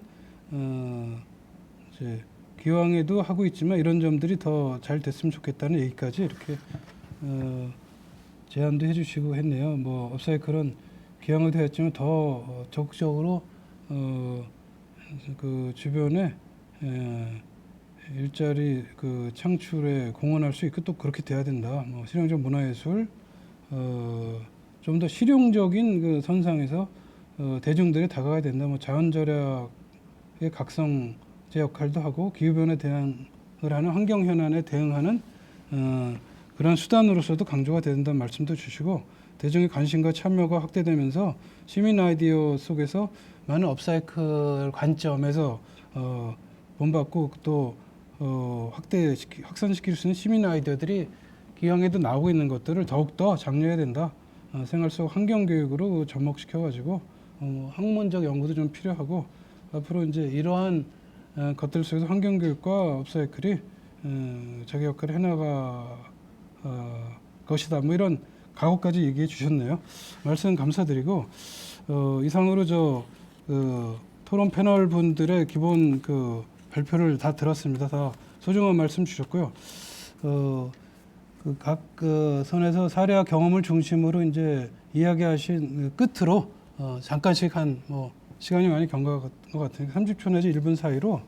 이제 기왕에도 하고 있지만 이런 점들이 더 잘 됐으면 좋겠다는 얘기까지 이렇게 제안도 해주시고 했네요. 뭐 업사이클은 기왕에도 했지만 더 적극적으로 그 주변에 일자리 그 창출에 공헌할 수 있고 또 그렇게 돼야 된다. 뭐 실용적 문화예술 좀 더 실용적인 그 선상에서 대중들이 다가가야 된다. 뭐 자원 절약의 각성제 역할도 하고 기후 변화에 대응을 하는 환경 현안에 대응하는 그런 수단으로서도 강조가 된다는 말씀도 주시고 대중의 관심과 참여가 확대되면서 시민 아이디어 속에서 많은 업사이클 관점에서 본받고 또 확산시킬 수 있는 시민 아이디어들이 기왕에도 나오고 있는 것들을 더욱더 장려해야 된다. 생활 속 환경 교육으로 접목시켜 가지고 학문적 연구도 좀 필요하고 앞으로 이제 이러한 것들 속에서 환경 교육과 업사이클이 자기 역할을 해나가 것이다. 뭐 이런 각오까지 얘기해 주셨네요. 말씀 감사드리고 이상으로 토론 패널 분들의 기본 그 발표를 다 들었습니다. 다 소중한 말씀 주셨고요. 각 선에서 사례와 경험을 중심으로 이제 이야기하신 끝으로 잠깐씩 뭐 시간이 많이 경과한 것 같으니까 30초 내지 1분 사이로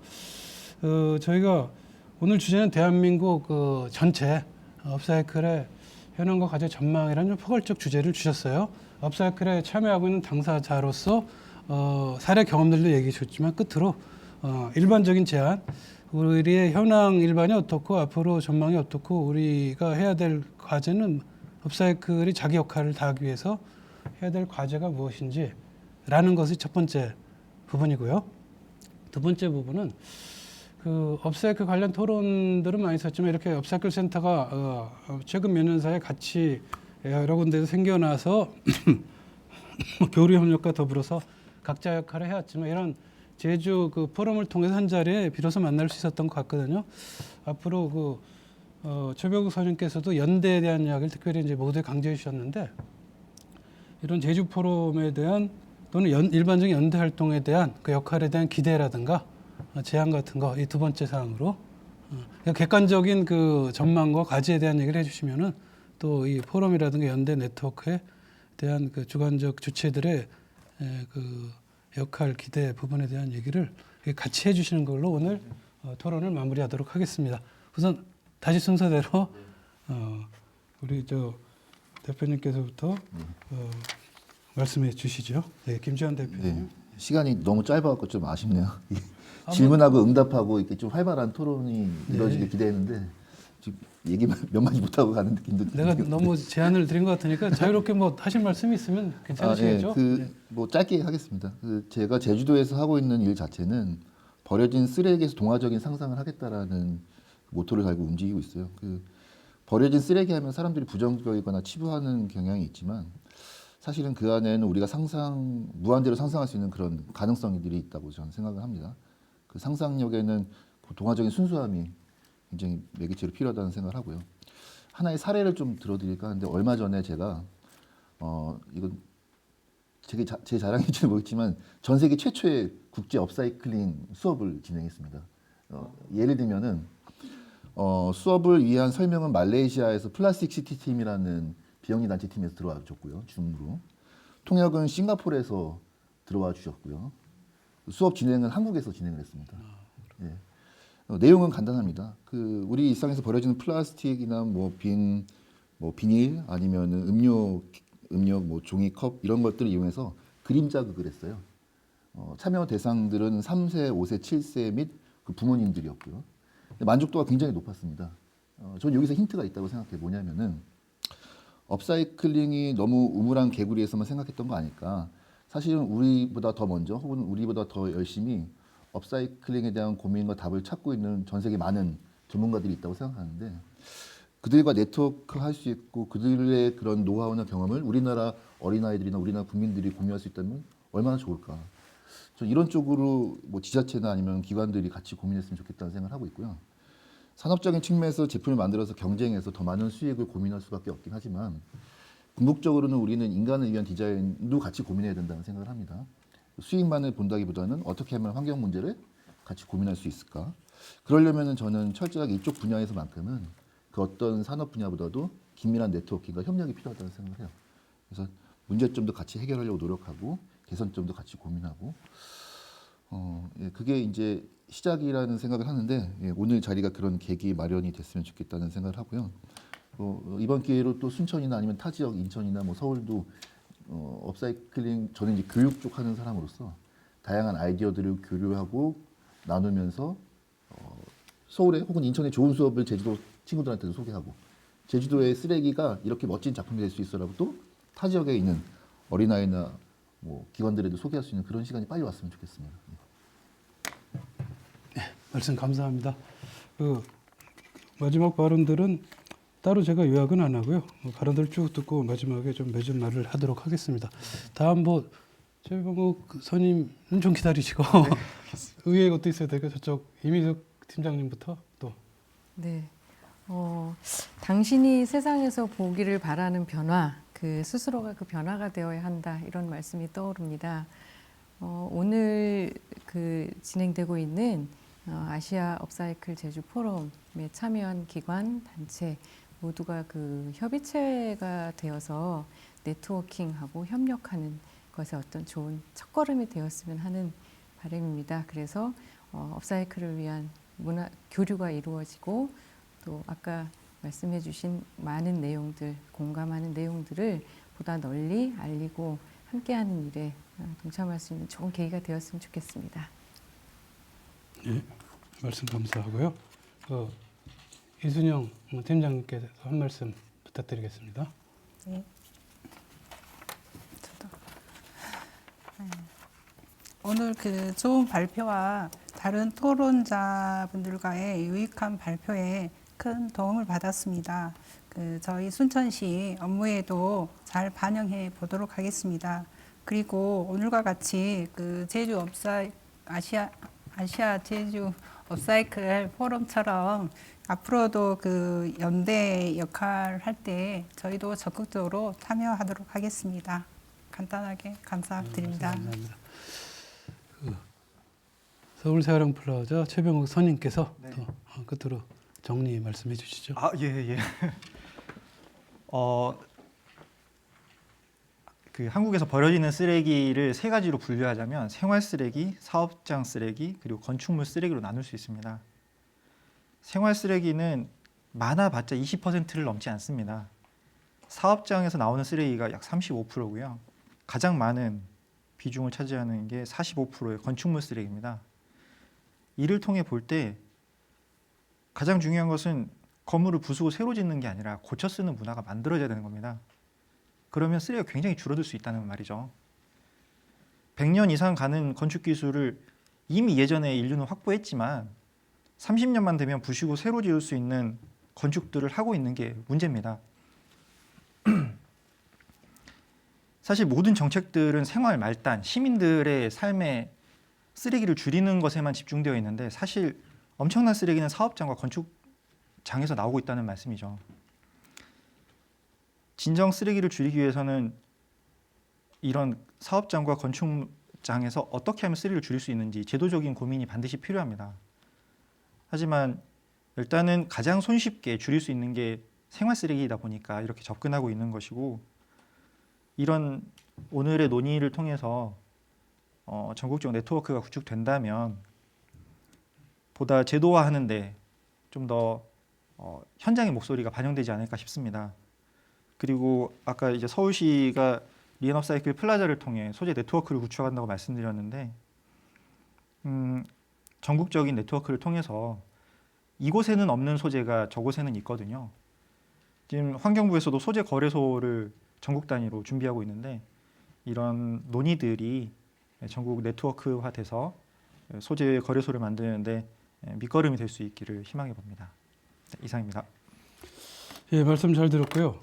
저희가 오늘 주제는 대한민국 전체 업사이클의 현황과 과제 전망이라는 좀 포괄적 주제를 주셨어요. 업사이클에 참여하고 있는 당사자로서 사례 경험들도 얘기해 주셨지만 끝으로 일반적인 제안, 우리의 현황 일반이 어떻고 앞으로 전망이 어떻고 우리가 해야 될 과제는 업사이클이 자기 역할을 다하기 위해서 해야 될 과제가 무엇인지 라는 것이 첫 번째 부분이고요. 두 번째 부분은 그 업사이클 관련 토론들은 많이 있었지만 이렇게 업사이클 센터가 최근 몇 년 사이에 같이 여러 군데서 생겨나서 교류 협력과 더불어서 각자 역할을 해왔지만 이런 제주 그 포럼을 통해서 한 자리에 비로소 만날 수 있었던 것 같거든요. 앞으로 최병욱 선생님께서도 연대에 대한 이야기를 특별히 이제 모두에 강조해 주셨는데 이런 제주 포럼에 대한 또는 일반적인 연대 활동에 대한 그 역할에 대한 기대라든가 제안 같은 거 이 두 번째 사항으로 객관적인 그 전망과 과제에 대한 얘기를 해주시면은 또 이 포럼이라든가 연대 네트워크에 대한 그 주관적 주체들의 그 역할 기대 부분에 대한 얘기를 같이 해주시는 걸로 오늘 토론을 마무리하도록 하겠습니다. 우선 다시 순서대로 우리 대표님께서부터 말씀해 주시죠. 네, 김지환 대표님. 네, 시간이 너무 짧아갖고 좀 아쉽네요. 질문하고 응답하고 이렇게 좀 활발한 토론이 이루어지길 기대했는데 지금 얘기 몇 마디 못하고 가는 느낌도. 내가 너무 제안을 드린 것 같으니까 자유롭게 뭐 하실 말씀이 있으면 괜찮으시겠죠? 뭐 짧게 하겠습니다. 제가 제주도에서 하고 있는 일 자체는 버려진 쓰레기에서 동화적인 상상을 하겠다라는 모토를 달고 움직이고 있어요. 버려진 쓰레기 하면 사람들이 부정적이거나 치부하는 경향이 있지만 사실은 그 안에는 우리가 무한대로 상상할 수 있는 그런 가능성들이 있다고 저는 생각을 합니다. 그 상상력에는 동화적인 순수함이 굉장히 매개체로 필요하다는 생각을 하고요. 하나의 사례를 좀 들어드릴까 하는데 얼마 전에 제가 이건 제 자랑일지는 모르겠지만 전 세계 최초의 국제 업사이클링 수업을 진행했습니다. 예를 들면은 수업을 위한 설명은 말레이시아에서 플라스틱 시티 팀이라는 비영리 단체 팀에서 들어와 줬고요. 줌으로. 통역은 싱가포르에서 들어와 주셨고요. 수업 진행은 한국에서 진행을 했습니다. 예. 내용은 간단합니다. 우리 일상에서 버려지는 플라스틱이나 비닐 아니면 음료 음료, 뭐 종이컵 이런 것들을 이용해서 그림 자극을 했어요. 참여 대상들은 3세, 5세, 7세 및 그 부모님들이었고요. 근데 만족도가 굉장히 높았습니다. 저는 여기서 힌트가 있다고 생각해요. 뭐냐면은 업사이클링이 너무 우물한 개구리에서만 생각했던 거 아닐까. 사실은 우리보다 더 먼저 혹은 우리보다 더 열심히 업사이클링에 대한 고민과 답을 찾고 있는 전 세계 많은 전문가들이 있다고 생각하는데 그들과 네트워크 할 수 있고 그들의 그런 노하우나 경험을 우리나라 어린아이들이나 우리나라 국민들이 공유할 수 있다면 얼마나 좋을까. 저 이런 쪽으로 뭐 지자체나 아니면 기관들이 같이 고민했으면 좋겠다는 생각을 하고 있고요. 산업적인 측면에서 제품을 만들어서 경쟁해서 더 많은 수익을 고민할 수밖에 없긴 하지만 궁극적으로는 우리는 인간을 위한 디자인도 같이 고민해야 된다는 생각을 합니다. 수익만을 본다기보다는 어떻게 하면 환경 문제를 같이 고민할 수 있을까? 그러려면은 저는 철저하게 이쪽 분야에서만큼은 그 어떤 산업 분야보다도 긴밀한 네트워킹과 협력이 필요하다는 생각을 해요. 그래서 문제점도 같이 해결하려고 노력하고 개선점도 같이 고민하고 예, 그게 이제 시작이라는 생각을 하는데 예, 오늘 자리가 그런 계기 마련이 됐으면 좋겠다는 생각을 하고요. 이번 기회로 또 순천이나 아니면 타 지역 인천이나 뭐 서울도 업사이클링 저는 이제 교육 쪽 하는 사람으로서 다양한 아이디어들을 교류하고 나누면서 서울에 혹은 인천에 좋은 수업을 제주도 친구들한테도 소개하고 제주도의 쓰레기가 이렇게 멋진 작품이 될 수 있어라고 또 타 지역에 있는 어린아이나 뭐 기관들에도 소개할 수 있는 그런 시간이 빨리 왔으면 좋겠습니다. 말씀 감사합니다. 그 마지막 발언들은 따로 제가 요약은 안 하고요. 발언들 쭉 듣고 마지막에 좀 맺은 말을 하도록 하겠습니다. 다음 뭐 최병욱 선임은 좀 기다리시고 의외의 것도 있어야 되고 저쪽 이미숙 팀장님부터 또. 네. 당신이 세상에서 보기를 바라는 변화, 그 스스로가 그 변화가 되어야 한다 이런 말씀이 떠오릅니다. 오늘 그 진행되고 있는 아시아 업사이클 제주 포럼에 참여한 기관, 단체 모두가 그 협의체가 되어서 네트워킹하고 협력하는 것에 어떤 좋은 첫걸음이 되었으면 하는 바람입니다. 그래서 업사이클을 위한 문화 교류가 이루어지고 또 아까 말씀해 주신 많은 내용들, 공감하는 내용들을 보다 널리 알리고 함께하는 일에 동참할 수 있는 좋은 계기가 되었으면 좋겠습니다. 예, 말씀 감사하고요. 이순영 팀장님께서 한 말씀 부탁드리겠습니다. 네. 저도 오늘 그 좋은 발표와 다른 토론자분들과의 유익한 발표에 큰 도움을 받았습니다. 그 저희 순천시 업무에도 잘 반영해 보도록 하겠습니다. 그리고 오늘과 같이 그 제주 아시아 제주 업사이클 포럼처럼 앞으로도 그 연대 역할 할 때 저희도 적극적으로 참여하도록 하겠습니다. 간단하게 감사드립니다. 감사합니다. 서울세아령 플라자 최병욱 선임께서 네. 또 끝으로 정리 말씀해 주시죠. 예. 그 한국에서 버려지는 쓰레기를 세 가지로 분류하자면 생활 쓰레기, 사업장 쓰레기, 그리고 건축물 쓰레기로 나눌 수 있습니다. 생활 쓰레기는 많아봤자 20%를 넘지 않습니다. 사업장에서 나오는 쓰레기가 약 35%고요. 가장 많은 비중을 차지하는 게 45%의 건축물 쓰레기입니다. 이를 통해 볼 때 가장 중요한 것은 건물을 부수고 새로 짓는 게 아니라 고쳐 쓰는 문화가 만들어져야 되는 겁니다. 그러면 쓰레기가 굉장히 줄어들 수 있다는 말이죠. 100년 이상 가는 건축 기술을 이미 예전에 인류는 확보했지만 30년만 되면 부수고 새로 지을 수 있는 건축들을 하고 있는 게 문제입니다. 사실 모든 정책들은 생활 말단, 시민들의 삶에 쓰레기를 줄이는 것에만 집중되어 있는데 사실 엄청난 쓰레기는 사업장과 건축장에서 나오고 있다는 말씀이죠. 진정 쓰레기를 줄이기 위해서는 이런 사업장과 건축장에서 어떻게 하면 쓰레기를 줄일 수 있는지 제도적인 고민이 반드시 필요합니다. 하지만 일단은 가장 손쉽게 줄일 수 있는 게 생활 쓰레기이다 보니까 이렇게 접근하고 있는 것이고 이런 오늘의 논의를 통해서 전국적 네트워크가 구축된다면 보다 제도화하는데 좀 더 현장의 목소리가 반영되지 않을까 싶습니다. 그리고 아까 이제 서울시가 리앤업사이클 플라자를 통해 소재 네트워크를 구축한다고 말씀드렸는데 전국적인 네트워크를 통해서 이곳에는 없는 소재가 저곳에는 있거든요. 지금 환경부에서도 소재 거래소를 전국 단위로 준비하고 있는데 이런 논의들이 전국 네트워크화돼서 소재 거래소를 만드는데 밑거름이 될 수 있기를 희망해 봅니다. 네, 이상입니다. 예, 말씀 잘 들었고요.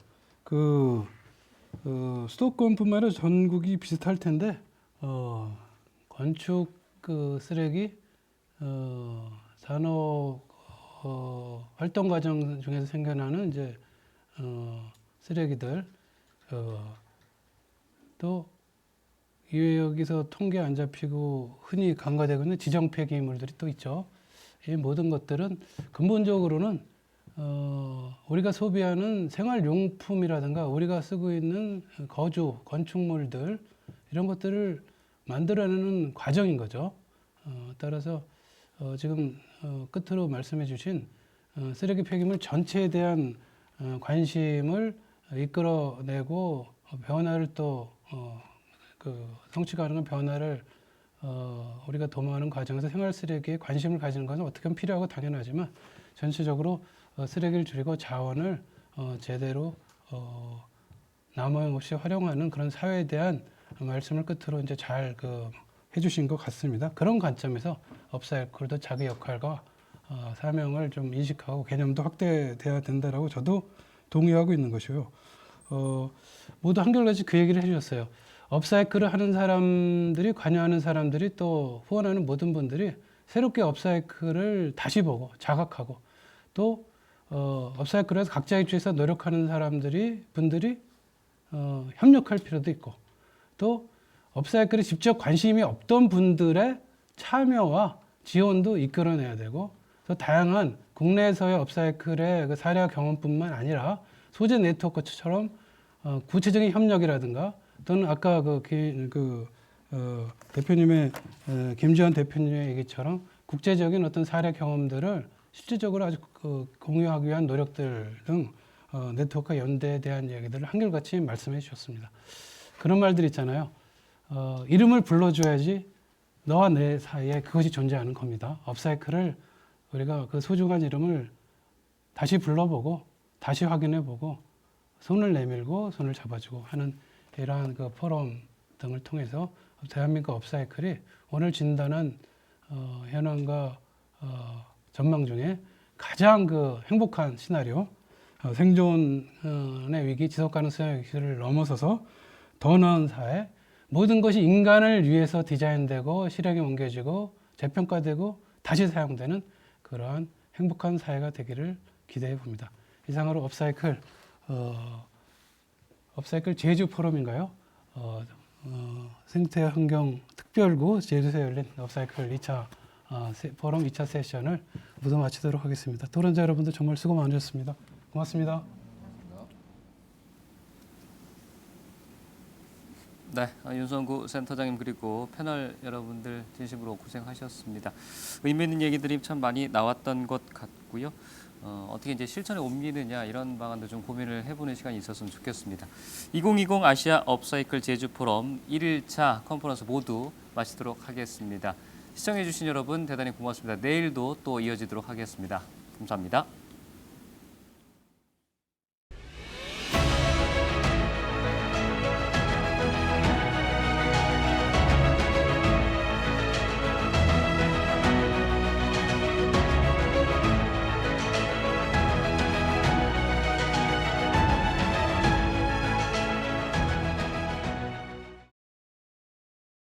수도권뿐만 아니라 전국이 비슷할 텐데 건축 쓰레기 산업 활동 과정 중에서 생겨나는 이제 쓰레기들 또 여기서 통계 안 잡히고 흔히 간과되고 있는 지정 폐기물들이 또 있죠. 이 모든 것들은 근본적으로는 우리가 소비하는 생활용품이라든가 우리가 쓰고 있는 거주, 건축물들 이런 것들을 만들어내는 과정인 거죠. 따라서 지금 끝으로 말씀해 주신 쓰레기 폐기물 전체에 대한 관심을 이끌어내고 변화를 또 성취 가능한 변화를 우리가 도모하는 과정에서 생활 쓰레기에 관심을 가지는 것은 어떻게 보면 필요하고 당연하지만 전체적으로 쓰레기를 줄이고 자원을 제대로 남용없이 활용하는 그런 사회에 대한 말씀을 끝으로 이제 잘 해주신 것 같습니다. 그런 관점에서 업사이클도 자기 역할과 사명을 좀 인식하고 개념도 확대돼야 된다라고 저도 동의하고 있는 것이고요. 모두 한결같이 그 얘기를 해주셨어요. 업사이클을 하는 사람들이 관여하는 사람들이 또 후원하는 모든 분들이 새롭게 업사이클을 다시 보고 자각하고 또 업사이클에서 각자 입장에서 노력하는 분들이 협력할 필요도 있고 또 업사이클에 직접 관심이 없던 분들의 참여와 지원도 이끌어내야 되고 또 다양한 국내에서의 업사이클의 그 사례와 경험뿐만 아니라 소재 네트워크처럼 구체적인 협력이라든가 또는 아까 대표님의 김지원 대표님의 얘기처럼 국제적인 어떤 사례 경험들을 실질적으로 아주 공유하기 위한 노력들 등 네트워크 연대에 대한 이야기들을 한결같이 말씀해 주셨습니다. 그런 말들 있잖아요. 이름을 불러줘야지 너와 내 사이에 그것이 존재하는 겁니다. 업사이클을 우리가 그 소중한 이름을 다시 불러보고 다시 확인해보고 손을 내밀고 손을 잡아주고 하는 이러한 그 포럼 등을 통해서 대한민국 업사이클이 오늘 진단한 현황과 전망 중에 가장 행복한 시나리오, 생존의 위기, 지속 가능성의 위기를 넘어서서 더 나은 사회, 모든 것이 인간을 위해서 디자인되고 실행에 옮겨지고 재평가되고 다시 사용되는 그러한 행복한 사회가 되기를 기대해 봅니다. 이상으로 업사이클 제주 포럼인가요? 생태 환경 특별구 제주에서 열린 업사이클 2차 포럼 2차 세션을 모두 마치도록 하겠습니다. 토론자 여러분들 정말 수고 많으셨습니다. 고맙습니다. 네, 윤성구 센터장님 그리고 패널 여러분들 진심으로 고생하셨습니다. 의미 있는 얘기들이 참 많이 나왔던 것 같고요. 어떻게 이제 실천에 옮기느냐 이런 방안도 좀 고민을 해보는 시간이 있었으면 좋겠습니다. 2020 아시아 업사이클 제주 포럼 1일차 컨퍼런스 모두 마치도록 하겠습니다. 시청해주신 여러분 대단히 고맙습니다. 내일도 또 이어지도록 하겠습니다. 감사합니다.